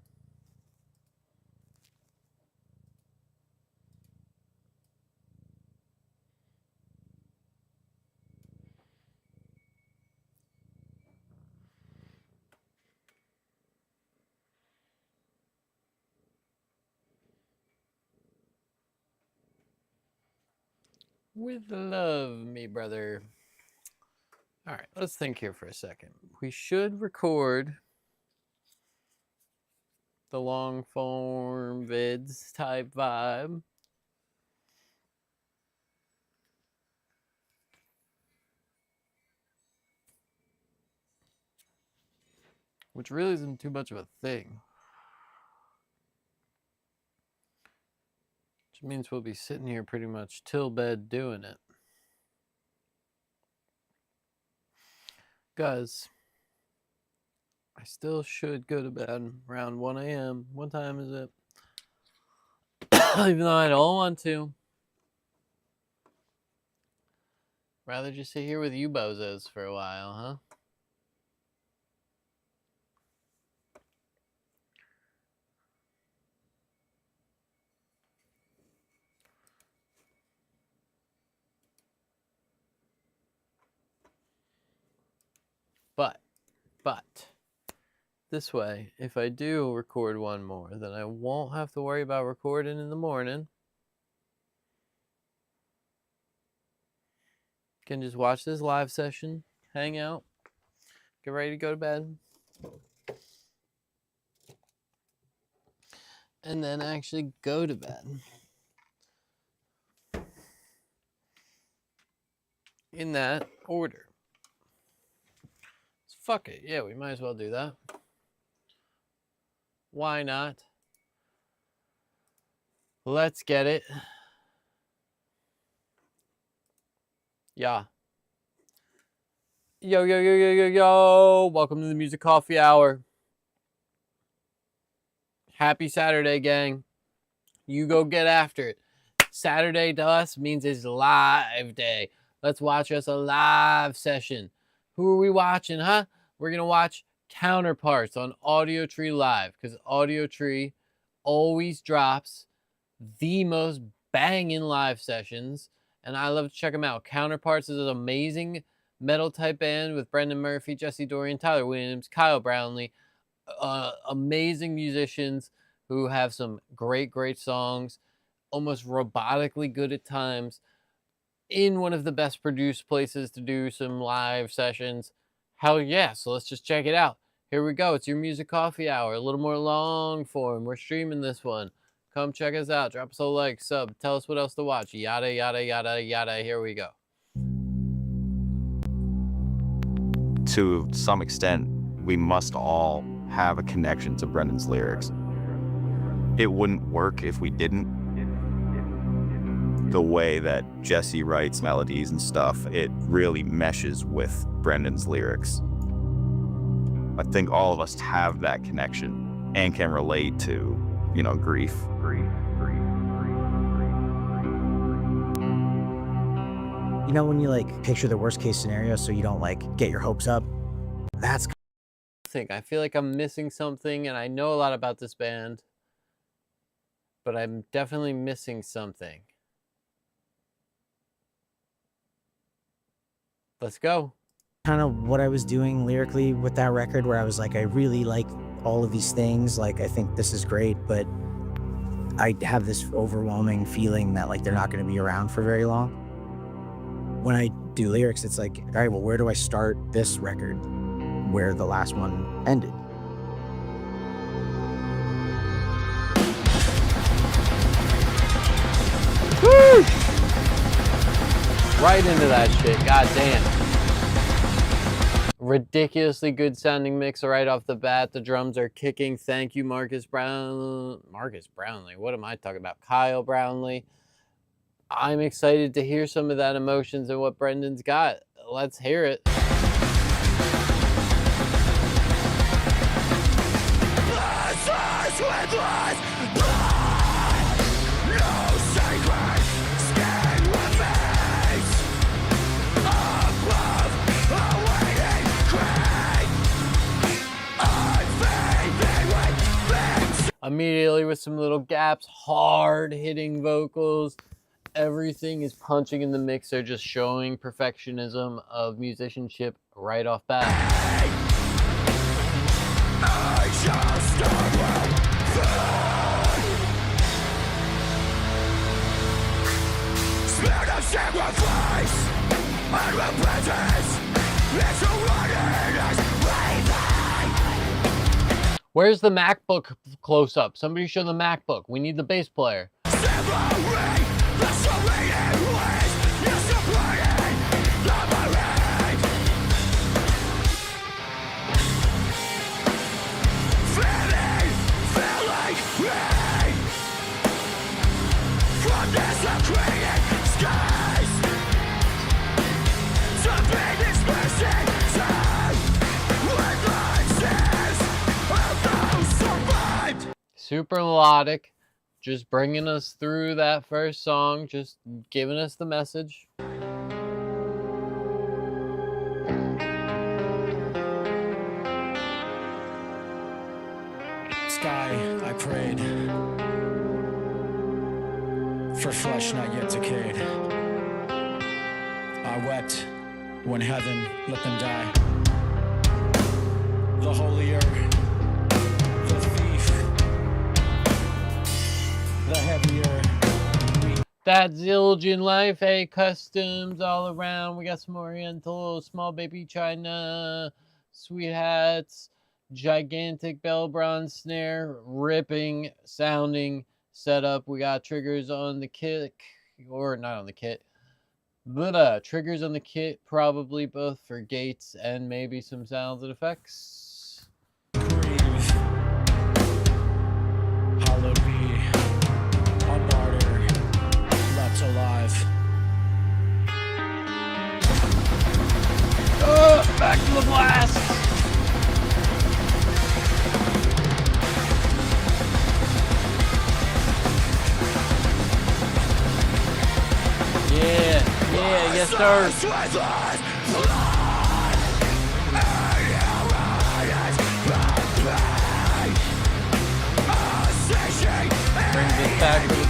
With love, me brother. All right, let's think here for a second. We should record the long form vids type vibe. Which really isn't too much of a thing. Which means we'll be sitting here pretty much till bed doing it. Guys, I still should go to bed around 1 a.m. What time is it? Even though I don't want to. Rather just sit here with you bozos for a while, huh? But this way, if I do record one more, then I won't have to worry about recording in the morning. Can just watch this live session, hang out, get ready to go to bed, and then actually go to bed. In that order. Fuck it. Yeah, we might as well do that. Why not? Let's get it. Yeah. Yo, yo, yo, yo, yo, yo. Welcome to the Music Coffee Hour. Happy Saturday, gang. You go get after it. Saturday to us means it's live day. Let's watch us a live session. Who are we watching, huh? We're going to watch Counterparts on Audiotree Live, because Audiotree always drops the most banging live sessions, and I love to check them out. Counterparts is an amazing metal type band with Brendan Murphy, Jesse Dorian, Tyler Williams, Kyle Brownlee, amazing musicians who have some great songs, almost robotically good at times, in one of the best produced places to do some live sessions. Hell yeah, so let's just check it out. Here we go. It's your Music Coffee Hour, a little more long form. We're streaming this one. Come check us out. Drop us a like, sub, tell us what else to watch. Yada, yada, yada, yada. Here we go. To some extent, we must all have a connection to Brendan's lyrics. It wouldn't work if we didn't. The way that Jesse writes melodies and stuff, it really meshes with Brendan's lyrics. I think all of us have that connection and can relate to, you know, grief. You know, when you like picture the worst case scenario so you don't like get your hopes up, that's I feel like I'm missing something, and I know a lot about this band, but I'm definitely missing something. Let's go. kind of what I was doing lyrically with that record, where I was like, I really like all of these things. Like, I think this is great, but I have this overwhelming feeling that like they're not going to be around for very long. When I do lyrics, it's like, all right, well, where do I start this record where the last one ended? Woo! Right into that shit, god damn. Ridiculously good sounding mix right off the bat. The drums are kicking. Thank you, Marcus Brownlee. What am I talking about? Kyle Brownlee. I'm excited to hear some of that emotions and what Brendan's got. Let's hear it. Immediately with some little gaps, hard hitting vocals. Everything is punching in the mixer, just showing perfectionism of musicianship right off bat. Spirit of sacrifice and repentance, it's a wilderness breathing. Where's the MacBook close-up? Somebody show the MacBook. We need the bass player. Super melodic, just bringing us through that first song, just giving us the message. Sky, I prayed for flesh not yet decayed. I wept when heaven let them die. The holier, the thief, the heavier. That Zildjian life, hey, customs all around. We got some Oriental, small baby China, sweet hats, gigantic bell bronze snare, ripping sounding setup. We got triggers on the kit, or not on the kit, but triggers on the kit, probably both for gates and maybe some sounds and effects. Hallowed be a martyr left alive. Back to the blast! Yeah, yes sir.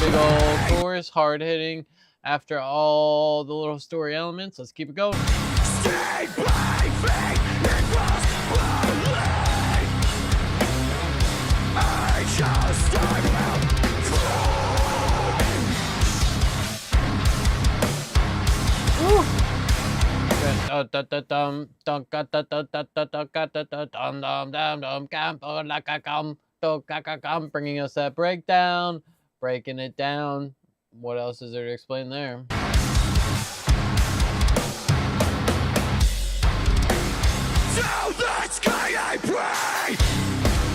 big old chorus, hard hitting after all the little story elements. Let's keep it going. Stay believing it was believing. I just bringing us that breakdown, breaking it down. What else is there to explain there? To the sky I pray,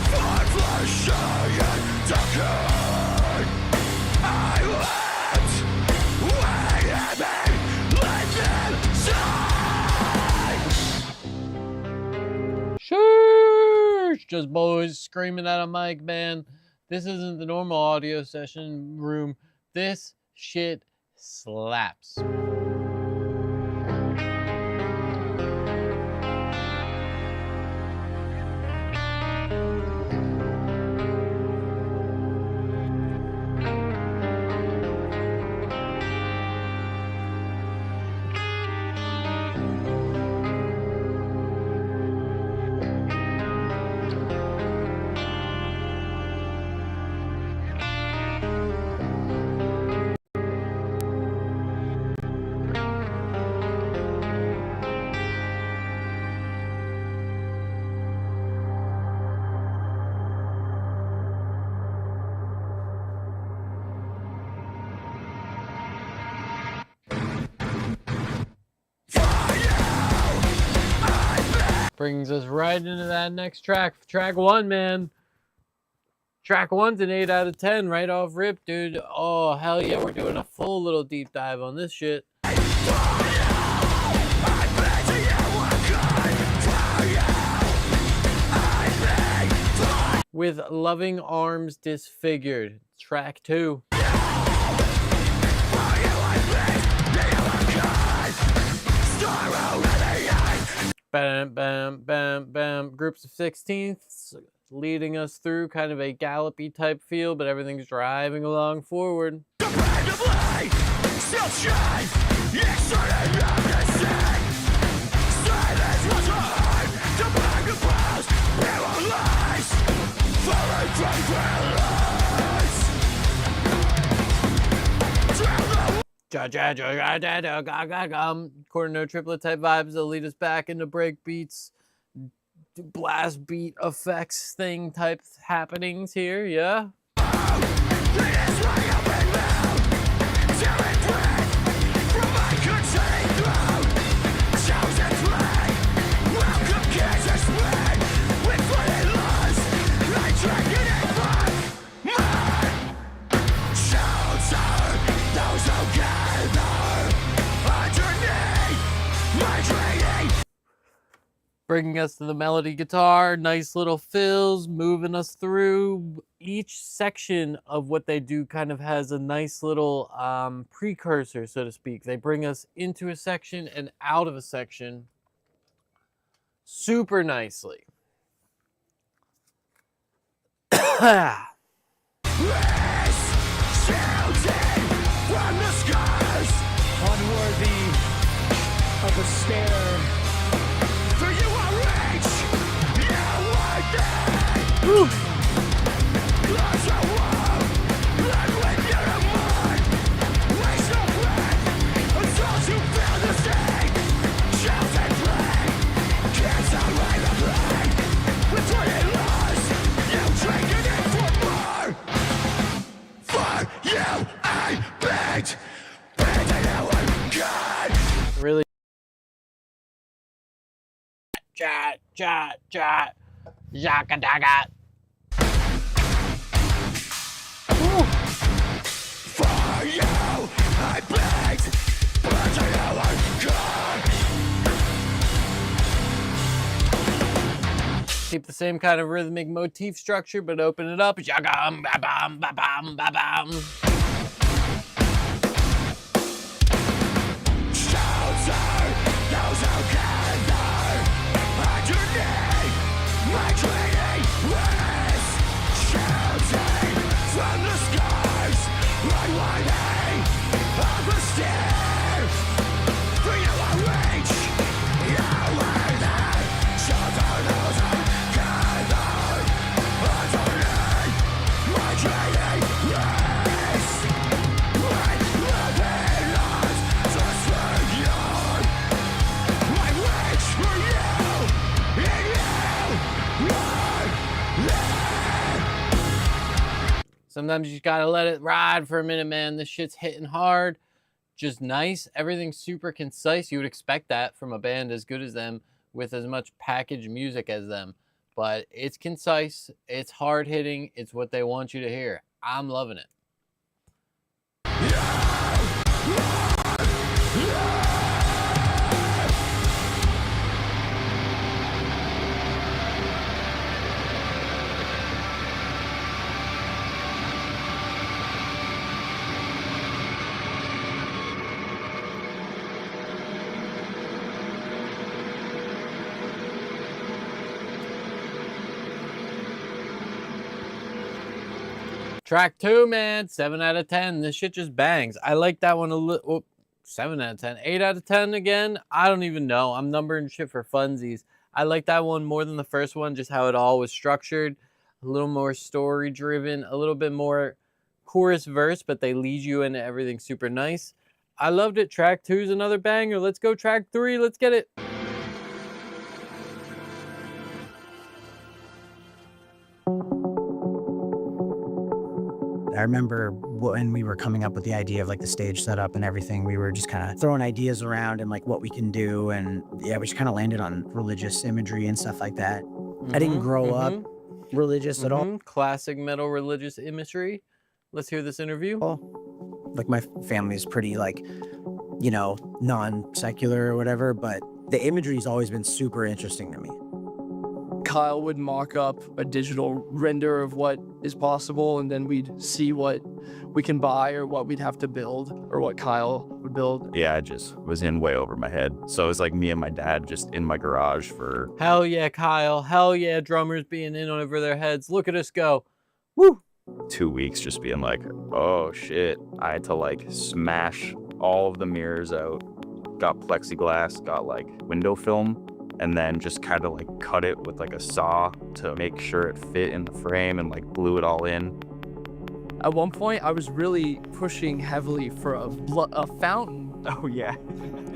for flesh and darker. I let them die. Sheesh! Just boys screaming at a mic, man. This isn't the normal audio session room. This shit slaps. Brings us right into that next track. Track 1, man. Track 1's an 8 out of 10 right off rip, dude. Oh, hell yeah. We're doing a full little deep dive on this shit. With Loving Arms Disfigured. Track 2. Bam, bam, bam, bam. Groups of 16ths leading us through kind of a gallopy type feel, but everything's driving along forward. Quarter note triplet type vibes that lead us back into break beats, blast beat effects thing type happenings here, yeah? Bringing us to the melody guitar, nice little fills, moving us through. Each section of what they do kind of has a nice little precursor, so to speak. They bring us into a section and out of a section super nicely. Unworthy of a stare. Woo. Really? Chat, chat, chat. Yakadaga. For you, I begged, but I know I'm gone. Keep the same kind of rhythmic motif structure, but open it up. Yagam, ba-bam, ba-bam, ba-bam. Shelter, those who gather underneath my training ways, shouting from the skies. Sometimes you just gotta let it ride for a minute, man. This shit's hitting hard, just nice. Everything's super concise. You would expect that from a band as good as them with as much packaged music as them. But it's concise, it's hard hitting, it's what they want you to hear. I'm loving it. Track 2, man, 7 out of 10. This shit just bangs. I like that one a little. 7 out of 10. 8 out of 10 again? I don't even know. I'm numbering shit for funsies. I like that one more than the first one, just how it all was structured. A little more story driven, a little bit more chorus verse, but they lead you into everything super nice. I loved it. Track 2 is another banger. Let's go track 3. Let's get it. I remember when we were coming up with the idea of like the stage setup and everything, we were just kind of throwing ideas around and like what we can do. And yeah, we just kind of landed on religious imagery and stuff like that. I didn't grow up religious at all. Classic metal religious imagery. Let's hear this interview. Like my family is pretty like, you know, non-secular or whatever, but the imagery has always been super interesting to me. Kyle would mock up a digital render of what is possible, and then we'd see what we can buy or what we'd have to build or what Kyle would build. Yeah, I just was in way over my head. So it was like me and my dad just in my garage for... Hell yeah, Kyle. Hell yeah, drummers being in over their heads. Look at us go. Woo! 2 weeks just being like, oh shit. I had to like smash all of the mirrors out. Got plexiglass, got like window film, and then just kind of like cut it with like a saw to make sure it fit in the frame and like glue it all in. At one point, I was really pushing heavily for a fountain. Oh yeah.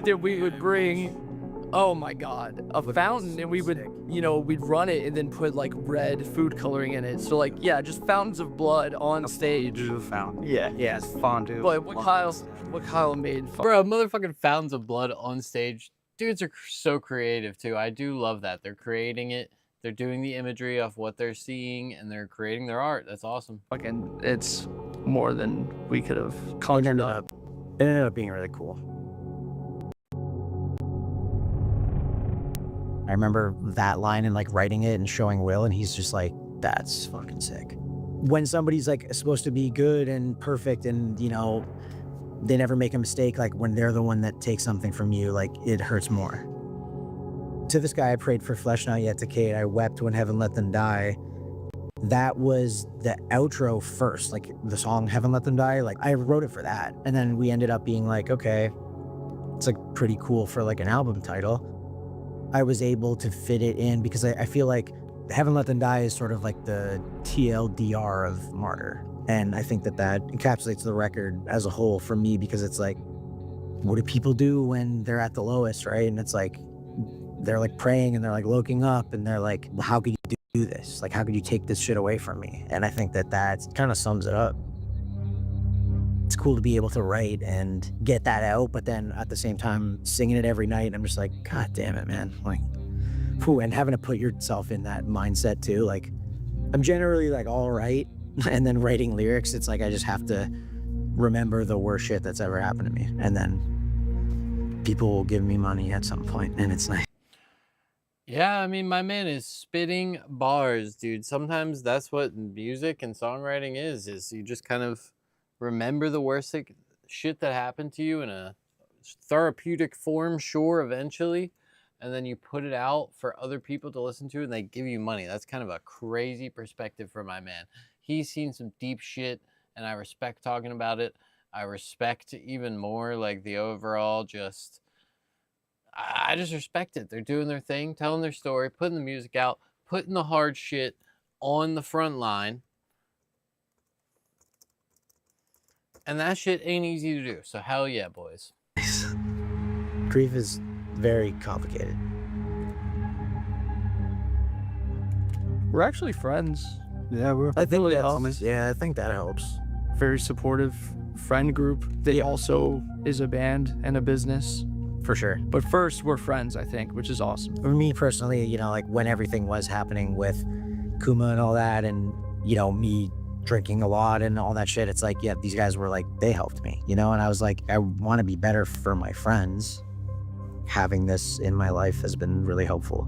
That we would bring, oh my God, a fountain, and we would, you know, we'd run it and then put like red food coloring in it. So like, yeah, just fountains of blood on stage. A fountain. Yeah, it's fondue. But what Kyle made. Bro, motherfucking fountains of blood on stage. Dudes are so creative too. I do love that. They're creating it. They're doing the imagery of what they're seeing, and they're creating their art. That's awesome. Fucking, it's more than we could have conjured up. It ended up being really cool. I remember that line and like writing it and showing Will, and he's just like, that's fucking sick. When somebody's like supposed to be good and perfect and, you know, they never make a mistake, like when they're the one that takes something from you, like it hurts more. To this guy, I prayed for Flesh Not Yet Decayed. I wept when Heaven Let Them Die. That was the outro first, like the song Heaven Let Them Die. Like I wrote it for that. And then we ended up being like, okay, it's like pretty cool for like an album title. I was able to fit it in because I feel like Heaven Let Them Die is sort of like the TLDR of Martyr. And I think that encapsulates the record as a whole for me, because it's like, what do people do when they're at the lowest, right? And it's like, they're like praying and they're like looking up and they're like, well, how could you do this? Like, how could you take this shit away from me? And I think that kind of sums it up. It's cool to be able to write and get that out, but then at the same time singing it every night. And I'm just like, God damn it, man. Like, whew, and having to put yourself in that mindset too. Like, I'm generally like all right. And then writing lyrics, it's like I just have to remember the worst shit that's ever happened to me. And then people will give me money at some point, and it's nice. Yeah, I mean, my man is spitting bars, dude. Sometimes that's what music and songwriting is you just kind of remember the worst shit that happened to you in a therapeutic form, sure, eventually. And then you put it out for other people to listen to, and they give you money. That's kind of a crazy perspective for my man. He's seen some deep shit, and I respect talking about it. I respect even more like the overall just... I just respect it. They're doing their thing, telling their story, putting the music out, putting the hard shit on the front line. And that shit ain't easy to do. So hell yeah, boys. Grief is very complicated. We're actually friends. Yeah, I think it helps. Yeah, I think that helps. Very supportive friend group that also is a band and a business. For sure. But first, we're friends, I think, which is awesome. For me personally, you know, like when everything was happening with Kuma and all that, and, you know, me drinking a lot and all that shit, it's like, yeah, these guys were like, they helped me, you know? And I was like, I want to be better for my friends. Having this in my life has been really helpful.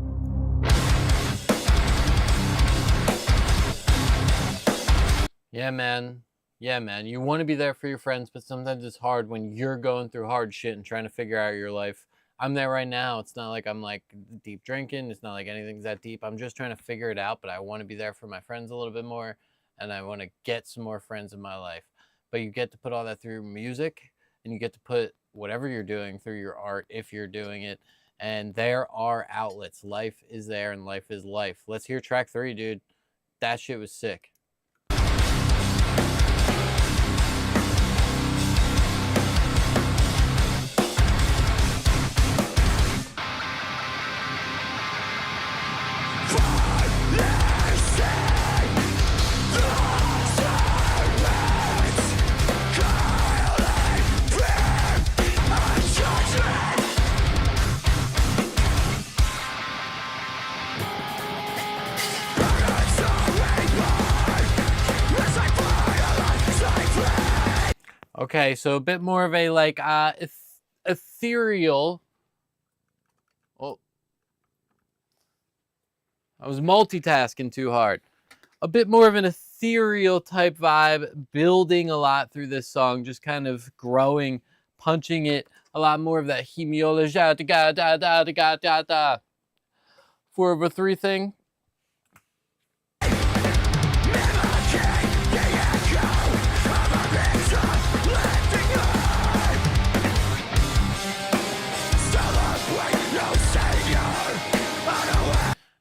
Yeah, man. Yeah, man. You want to be there for your friends, but sometimes it's hard when you're going through hard shit and trying to figure out your life. I'm there right now. It's not like I'm like deep drinking. It's not like anything's that deep. I'm just trying to figure it out, but I want to be there for my friends a little bit more, and I want to get some more friends in my life. But you get to put all that through music, and you get to put whatever you're doing through your art if you're doing it. And there are outlets. Life is there, and life is life. Let's hear track 3, dude. That shit was sick. Okay, so a bit more of a like ethereal. Oh, I was multitasking too hard. A bit more of an ethereal type vibe, building a lot through this song, just kind of growing, punching it. A lot more of that hemiola da da da da da da da. 4/3 thing.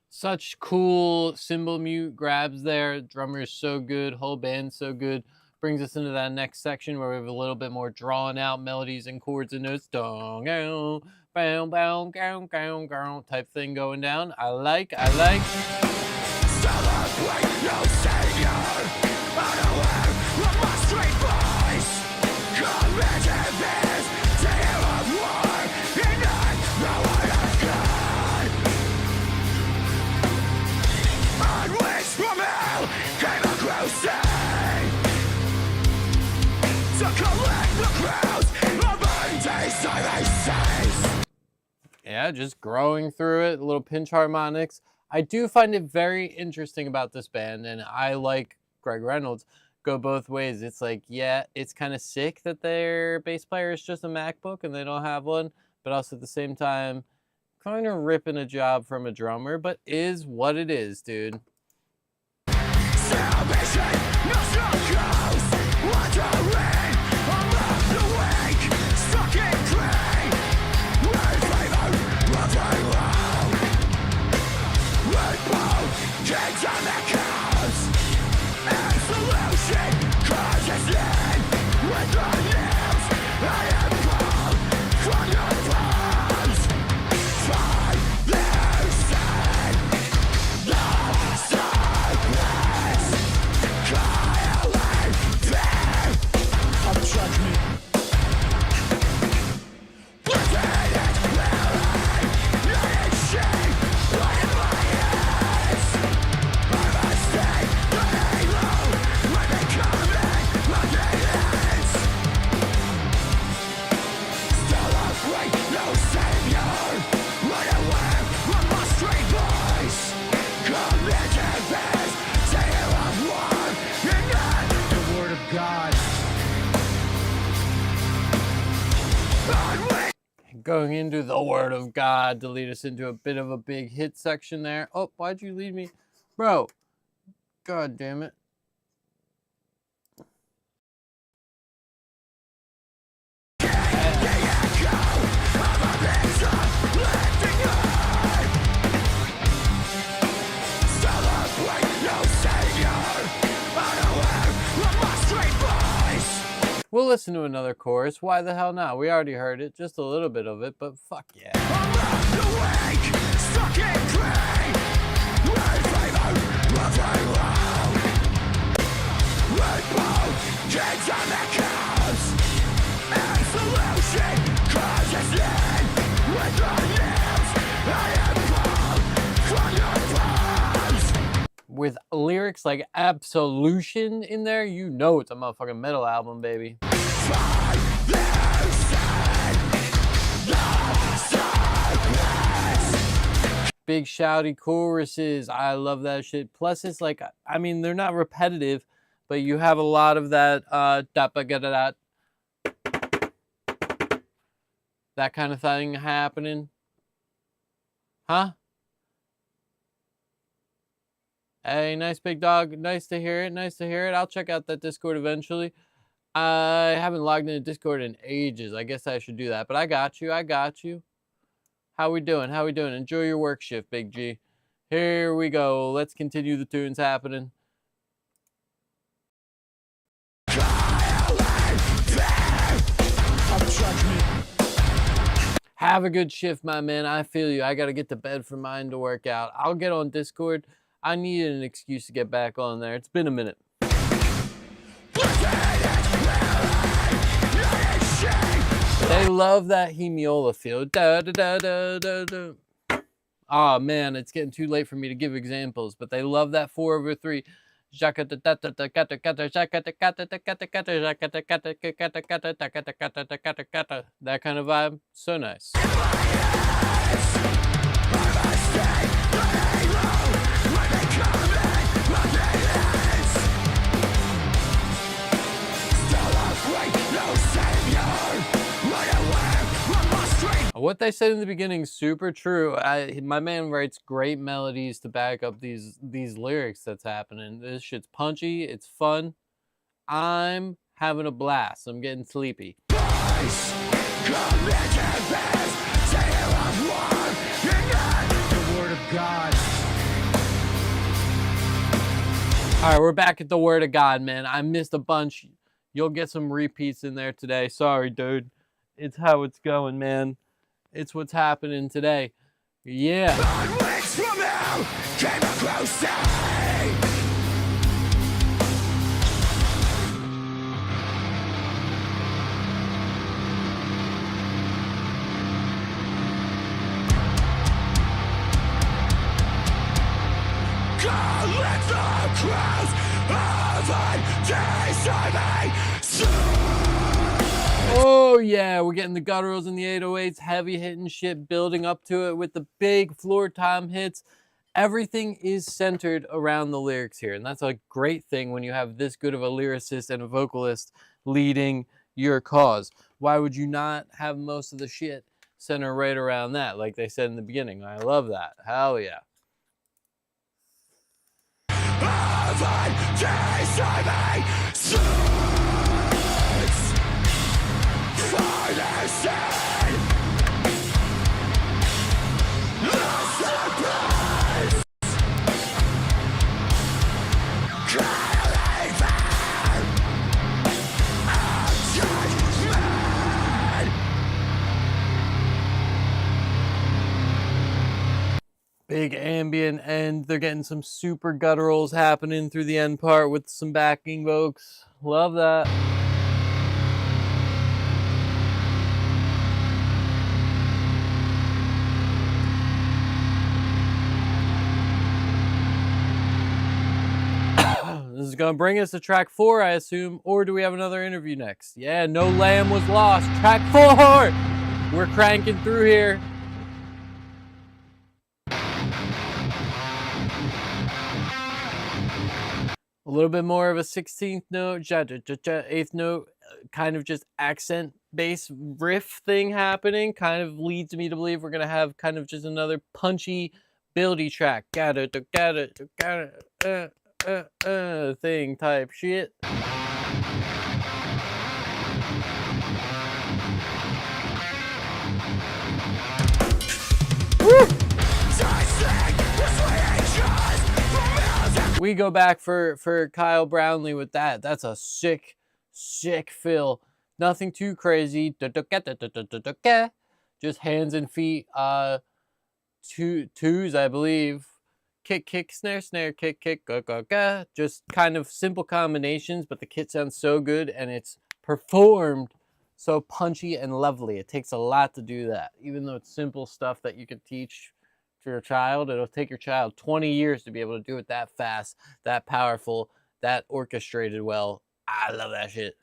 Such cool cymbal mute grabs there. Drummer is so good. Whole band's so good. Brings us into that next section where we have a little bit more drawn out melodies and chords and notes. Dong, bow, bow, bow, bow, bow, type thing going down. I like. Celebrate no savior. Unaware of my straight voice. Committed this to hear of war. And I know what I've got. On which from hell came a crusade to collect the crowds of anti-civilizations. Yeah, just growing through it, little pinch harmonics. I do find it very interesting about this band, and I like Greg Reynolds, go both ways. It's like, yeah, it's kind of sick that their bass player is just a MacBook and they don't have one, but also at the same time, kind of ripping a job from a drummer, but is what it is, dude. Salvation, no struggles, wandering among the weak, stuck in clay, with favor of the world, with both kings and the cows, and solution causes in, with the nails I have called from your bones, find their side, the silence, trust me. The word of God. Going into the Word of God to lead us into a bit of a big hit section there. Oh, why'd you leave me? Bro, God damn it. We'll listen to another chorus. Why the hell not? We already heard it, just a little bit of it, but fuck yeah. With lyrics like Absolution in there, you know it's a motherfucking metal album, baby. Big shouty choruses. I love that shit. Plus, it's like, I mean, they're not repetitive, but you have a lot of that that kind of thing happening. Huh? Hey, nice big dog. Nice to hear it. Nice to hear it. I'll check out that Discord eventually. I haven't logged into Discord in ages. I guess I should do that. But I got you. I got you. How we doing? How we doing? Enjoy your work shift, Big G. Here we go. Let's continue the tunes happening. Have a good shift, my man. I feel you. I got to get to bed for mine to work out. I'll get on Discord. I needed an excuse to get back on there. It's been a minute. They love that Hemiola feel. Da, da, da, da, da, da. Oh man, it's getting too late for me to give examples, but they love that 4/3. That kind of vibe. So nice. What they said in the beginning, super true. My man writes great melodies to back up these lyrics that's happening. This shit's punchy, it's fun. I'm having a blast. I'm getting sleepy. The Word of God. All right, we're back at the Word of God, man. I missed a bunch. You'll get some repeats in there today. Sorry, dude. It's how it's going, man. It's what's happening today. Yeah. Oh yeah, we're getting the gutturals and the 808s, heavy hitting shit, building up to it with the big floor tom hits. Everything is centered around the lyrics here, and that's a great thing when you have this good of a lyricist and a vocalist leading your cause. Why would you not have most of the shit center right around that, like they said in the beginning? I love that. Hell yeah. Big ambient end. They're getting some super gutturals happening through the end part with some backing vocals. Love that. This is going to bring us to track 4, I assume. Or do we have another interview next? Yeah, No Lamb Was Lost. Track 4! We're cranking through here. A little bit more of a 16th note, 8th note, kind of just accent bass riff thing happening. Kind of leads me to believe we're going to have kind of just another punchy, buildy track. Thing type shit. Woo! We go back for Kyle Brownlee with that. That's a sick fill. Nothing too crazy. Just hands and feet. Twos, I believe. kick, kick, snare, snare, kick, kick, ga, ga, ga. Just kind of simple combinations, but the kit sounds so good and it's performed so punchy and lovely. It takes a lot to do that. Even though it's simple stuff that you could teach to your child, it'll take your child 20 years to be able to do it that fast, that powerful, that orchestrated well. I love that shit.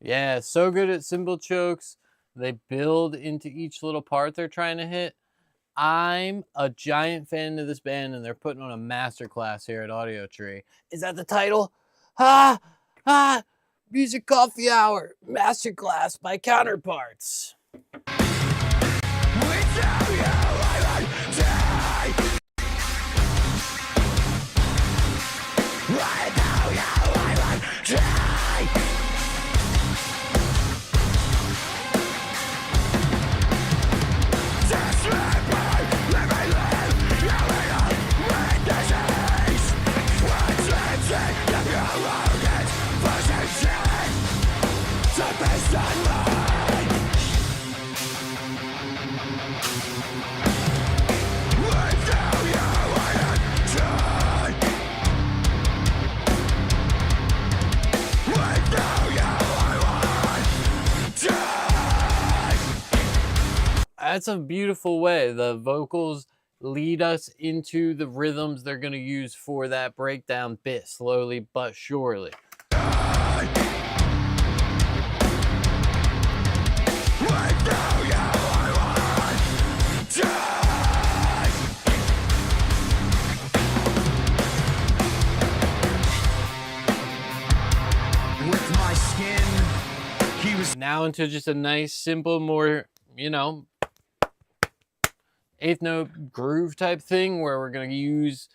Yeah, so good at cymbal chokes. They build into each little part they're trying to hit. I'm a giant fan of this band, and they're putting on a masterclass here at Audio Tree. Is that the title? Music Coffee Hour Masterclass by Counterparts. That's a beautiful way. The vocals lead us into the rhythms they're going to use for that breakdown bit, slowly but surely. With my skin, he was now into just a nice, simple, more, you know, eighth note groove type thing where we're going to use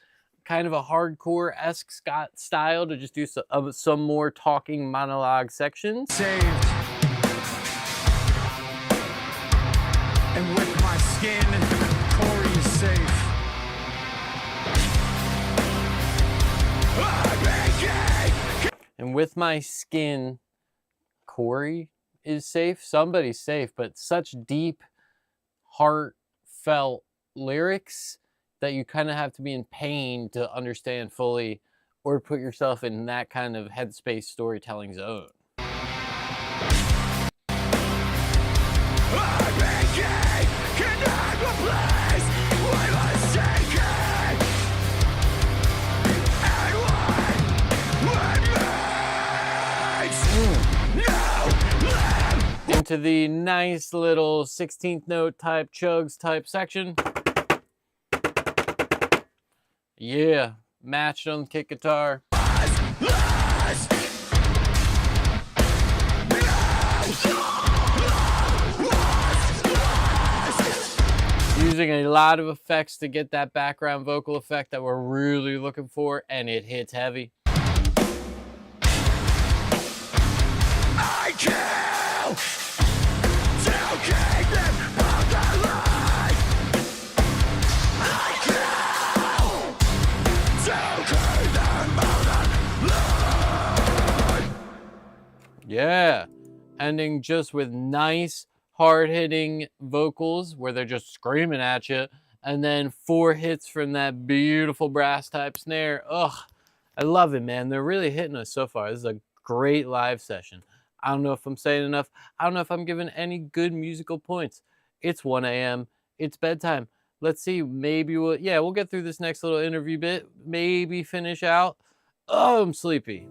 kind of a hardcore-esque style to just do some more talking monologue sections. saved. And with my skin, Corey is safe. And with my skin, Corey is safe. Somebody's safe, but such deep, heartfelt lyrics that you kind of have to be in pain to understand fully or put yourself in that kind of headspace storytelling zone. Into the nice little 16th note type chugs type section. Yeah, matched on the kick guitar. Using a lot of effects to get that background vocal effect that we're really looking for, and it hits heavy. I kill to keep them both alive. I kill to keep them both alive. Yeah, ending just with nice, hard-hitting vocals where they're just screaming at you, and then 4 hits from that beautiful brass type snare. Ugh, I love it, man. They're really hitting us so far. This is a great live session. I don't know if I'm saying enough. I don't know if I'm giving any good musical points. It's 1 a.m. It's bedtime. Let's see. Maybe we'll get through this next little interview bit. Maybe finish out. Oh, I'm sleepy.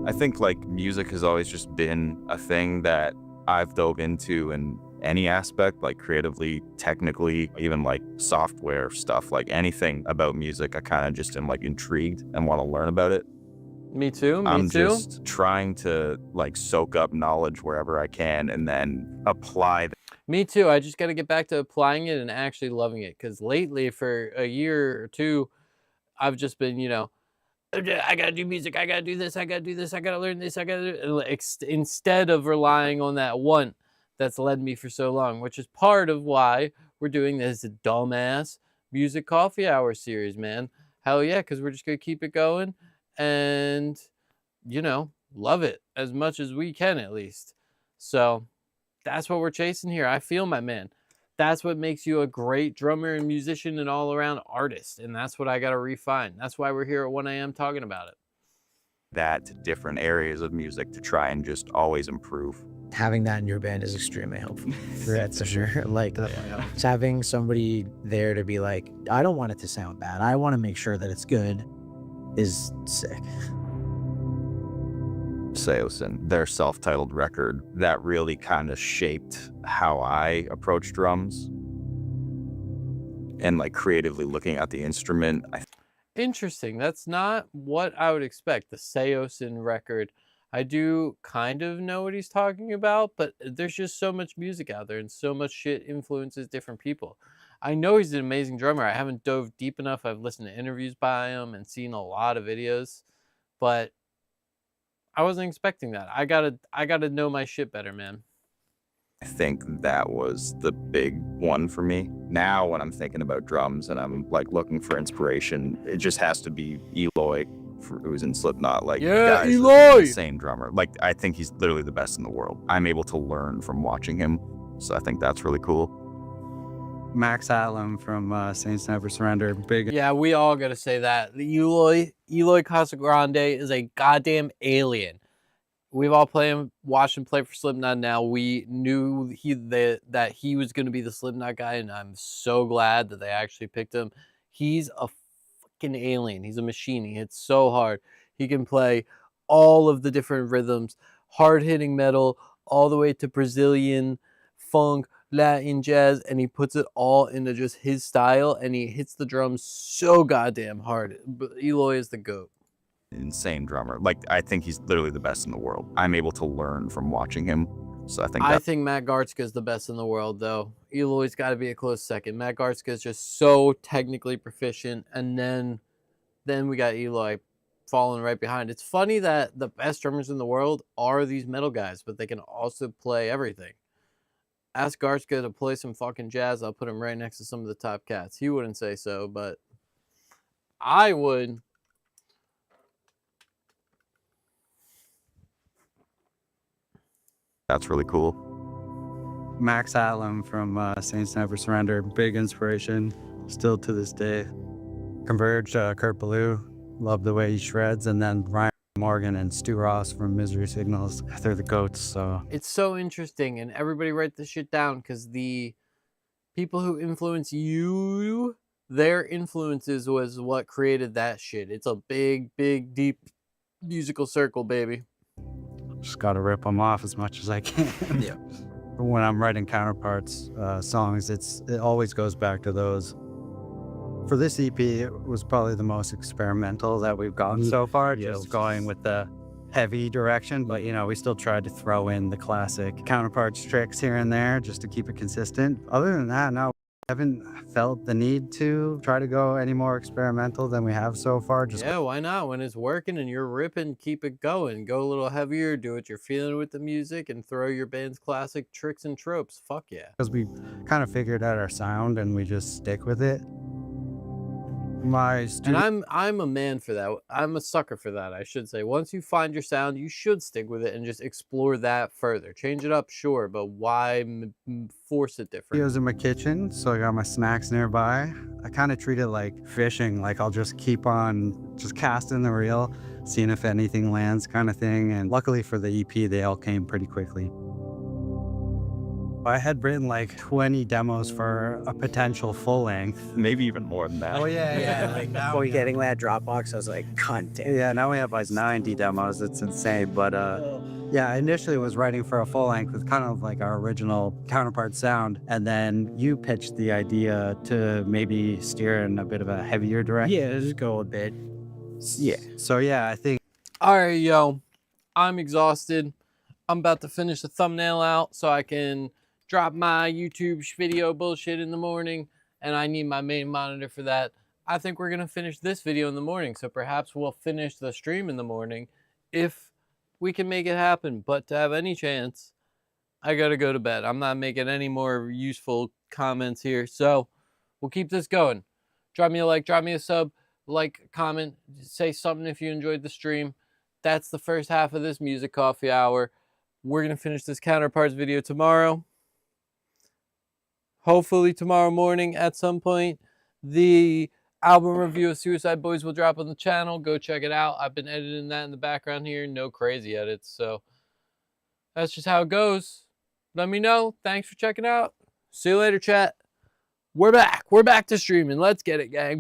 I think like music has always just been a thing that I've dove into in any aspect, like creatively, technically, even like software stuff, like anything about music. I kind of just am like intrigued and want to learn about it. Me too. I'm just trying to like soak up knowledge wherever I can and then apply. Me too. I just got to get back to applying it and actually loving it. Because lately, for a year or two, I've just been, you know, I gotta do music, I gotta do this, I gotta do this, I gotta learn this, I gotta do instead of relying on that want that's led me for so long, which is part of why we're doing this dumbass music coffee hour series, man. Hell yeah, because we're just gonna keep it going and, you know, love it as much as we can at least. So that's what we're chasing here. I feel my man. That's what makes you a great drummer and musician and all-around artist. And that's what I got to refine. That's why we're here at 1 a.m. talking about it. That to different areas of music to try and just always improve. Having that in your band is extremely helpful. That's for sure. Like, just having somebody there to be like, I don't want it to sound bad. I want to make sure that it's good is sick. Saosin, their self-titled record, that really kind of shaped how I approach drums and like creatively looking at the instrument. Interesting. That's not what I would expect. The Saosin record. I do kind of know what he's talking about, but there's just so much music out there and so much shit influences different people. I know he's an amazing drummer. I haven't dove deep enough. I've listened to interviews by him and seen a lot of videos, but I wasn't expecting that. I gotta know my shit better, man. I think that was the big one for me. Now when I'm thinking about drums and I'm like looking for inspiration, it just has to be Eloy, who's in Slipknot. Like, yeah, guys, Eloy! Insane drummer. Like, I think he's literally the best in the world. I'm able to learn from watching him, so I think that's really cool. Max Allen from Saints Never Surrender. Big. Yeah, we all gotta say that. The Eloy Casagrande is a goddamn alien. We've all watched him play for Slipknot now. We knew that he was going to be the Slipknot guy, and I'm so glad that they actually picked him. He's a fucking alien. He's a machine. He hits so hard. He can play all of the different rhythms, hard-hitting metal, all the way to Brazilian, funk, Latin, jazz, and he puts it all into just his style, and he hits the drums so goddamn hard. But Eloy is the GOAT. Insane drummer. Like, I think he's literally the best in the world. I'm able to learn from watching him, so I think Matt Gartzka is the best in the world, though. Eloy's got to be a close second. Matt Gartzka is just so technically proficient, and then we got Eloy falling right behind. It's funny that the best drummers in the world are these metal guys, but they can also play everything. Ask Gartzka to play some fucking jazz. I'll put him right next to some of the top cats. He wouldn't say so, but I would. That's really cool. Max Allen from Saints Never Surrender. Big inspiration, still to this day. Converge, Kurt Ballou. Love the way he shreds. And then Ryan Morgan and Stu Ross from Misery Signals. They're the GOATs, so. It's so interesting, and everybody write this shit down, because the people who influence you, their influences was what created that shit. It's a big, big, deep musical circle, baby. Just gotta rip them off as much as I can. Yeah. When I'm writing Counterparts songs, it always goes back to those. For this EP, it was probably the most experimental that we've gotten so far, just going with the heavy direction, but you know, we still tried to throw in the classic Counterparts tricks here and there just to keep it consistent. Other than that, no, I haven't felt the need to try to go any more experimental than we have so far. Yeah, why not? When it's working and you're ripping, keep it going. Go a little heavier, do what you're feeling with the music, and throw your band's classic tricks and tropes. Fuck yeah. Because we kind of figured out our sound and we just stick with it. And I'm a man for that. I'm a sucker for that, I should say. Once you find your sound, you should stick with it and just explore that further. Change it up, sure, but why force it different? It was in my kitchen, so I got my snacks nearby. I kind of treat it like fishing, like I'll just keep on just casting the reel, seeing if anything lands kind of thing. And luckily for the EP, they all came pretty quickly. I had written like 20 demos for a potential full length. Maybe even more than that. Oh yeah. Like now getting that Dropbox, I was like, cunt. Yeah, now we have like 90 demos. It's insane. But yeah, I initially was writing for a full length with kind of like our original Counterpart sound. And then you pitched the idea to maybe steer in a bit of a heavier direction. Yeah, just go a bit. Yeah. So yeah, I think. All right, yo, I'm exhausted. I'm about to finish the thumbnail out so I can drop my YouTube video bullshit in the morning, and I need my main monitor for that. I think we're going to finish this video in the morning. So perhaps we'll finish the stream in the morning if we can make it happen. But to have any chance, I got to go to bed. I'm not making any more useful comments here. So we'll keep this going. Drop me a like, drop me a sub, like, comment, say something if you enjoyed the stream. That's the first half of this Music Coffee Hour. We're going to finish this Counterparts video tomorrow. Hopefully tomorrow morning at some point, the album review of Suicide Boys will drop on the channel. Go check it out. I've been editing that in the background here. No crazy edits. So that's just how it goes. Let me know. Thanks for checking out. See you later, chat. We're back. We're back to streaming. Let's get it, gang.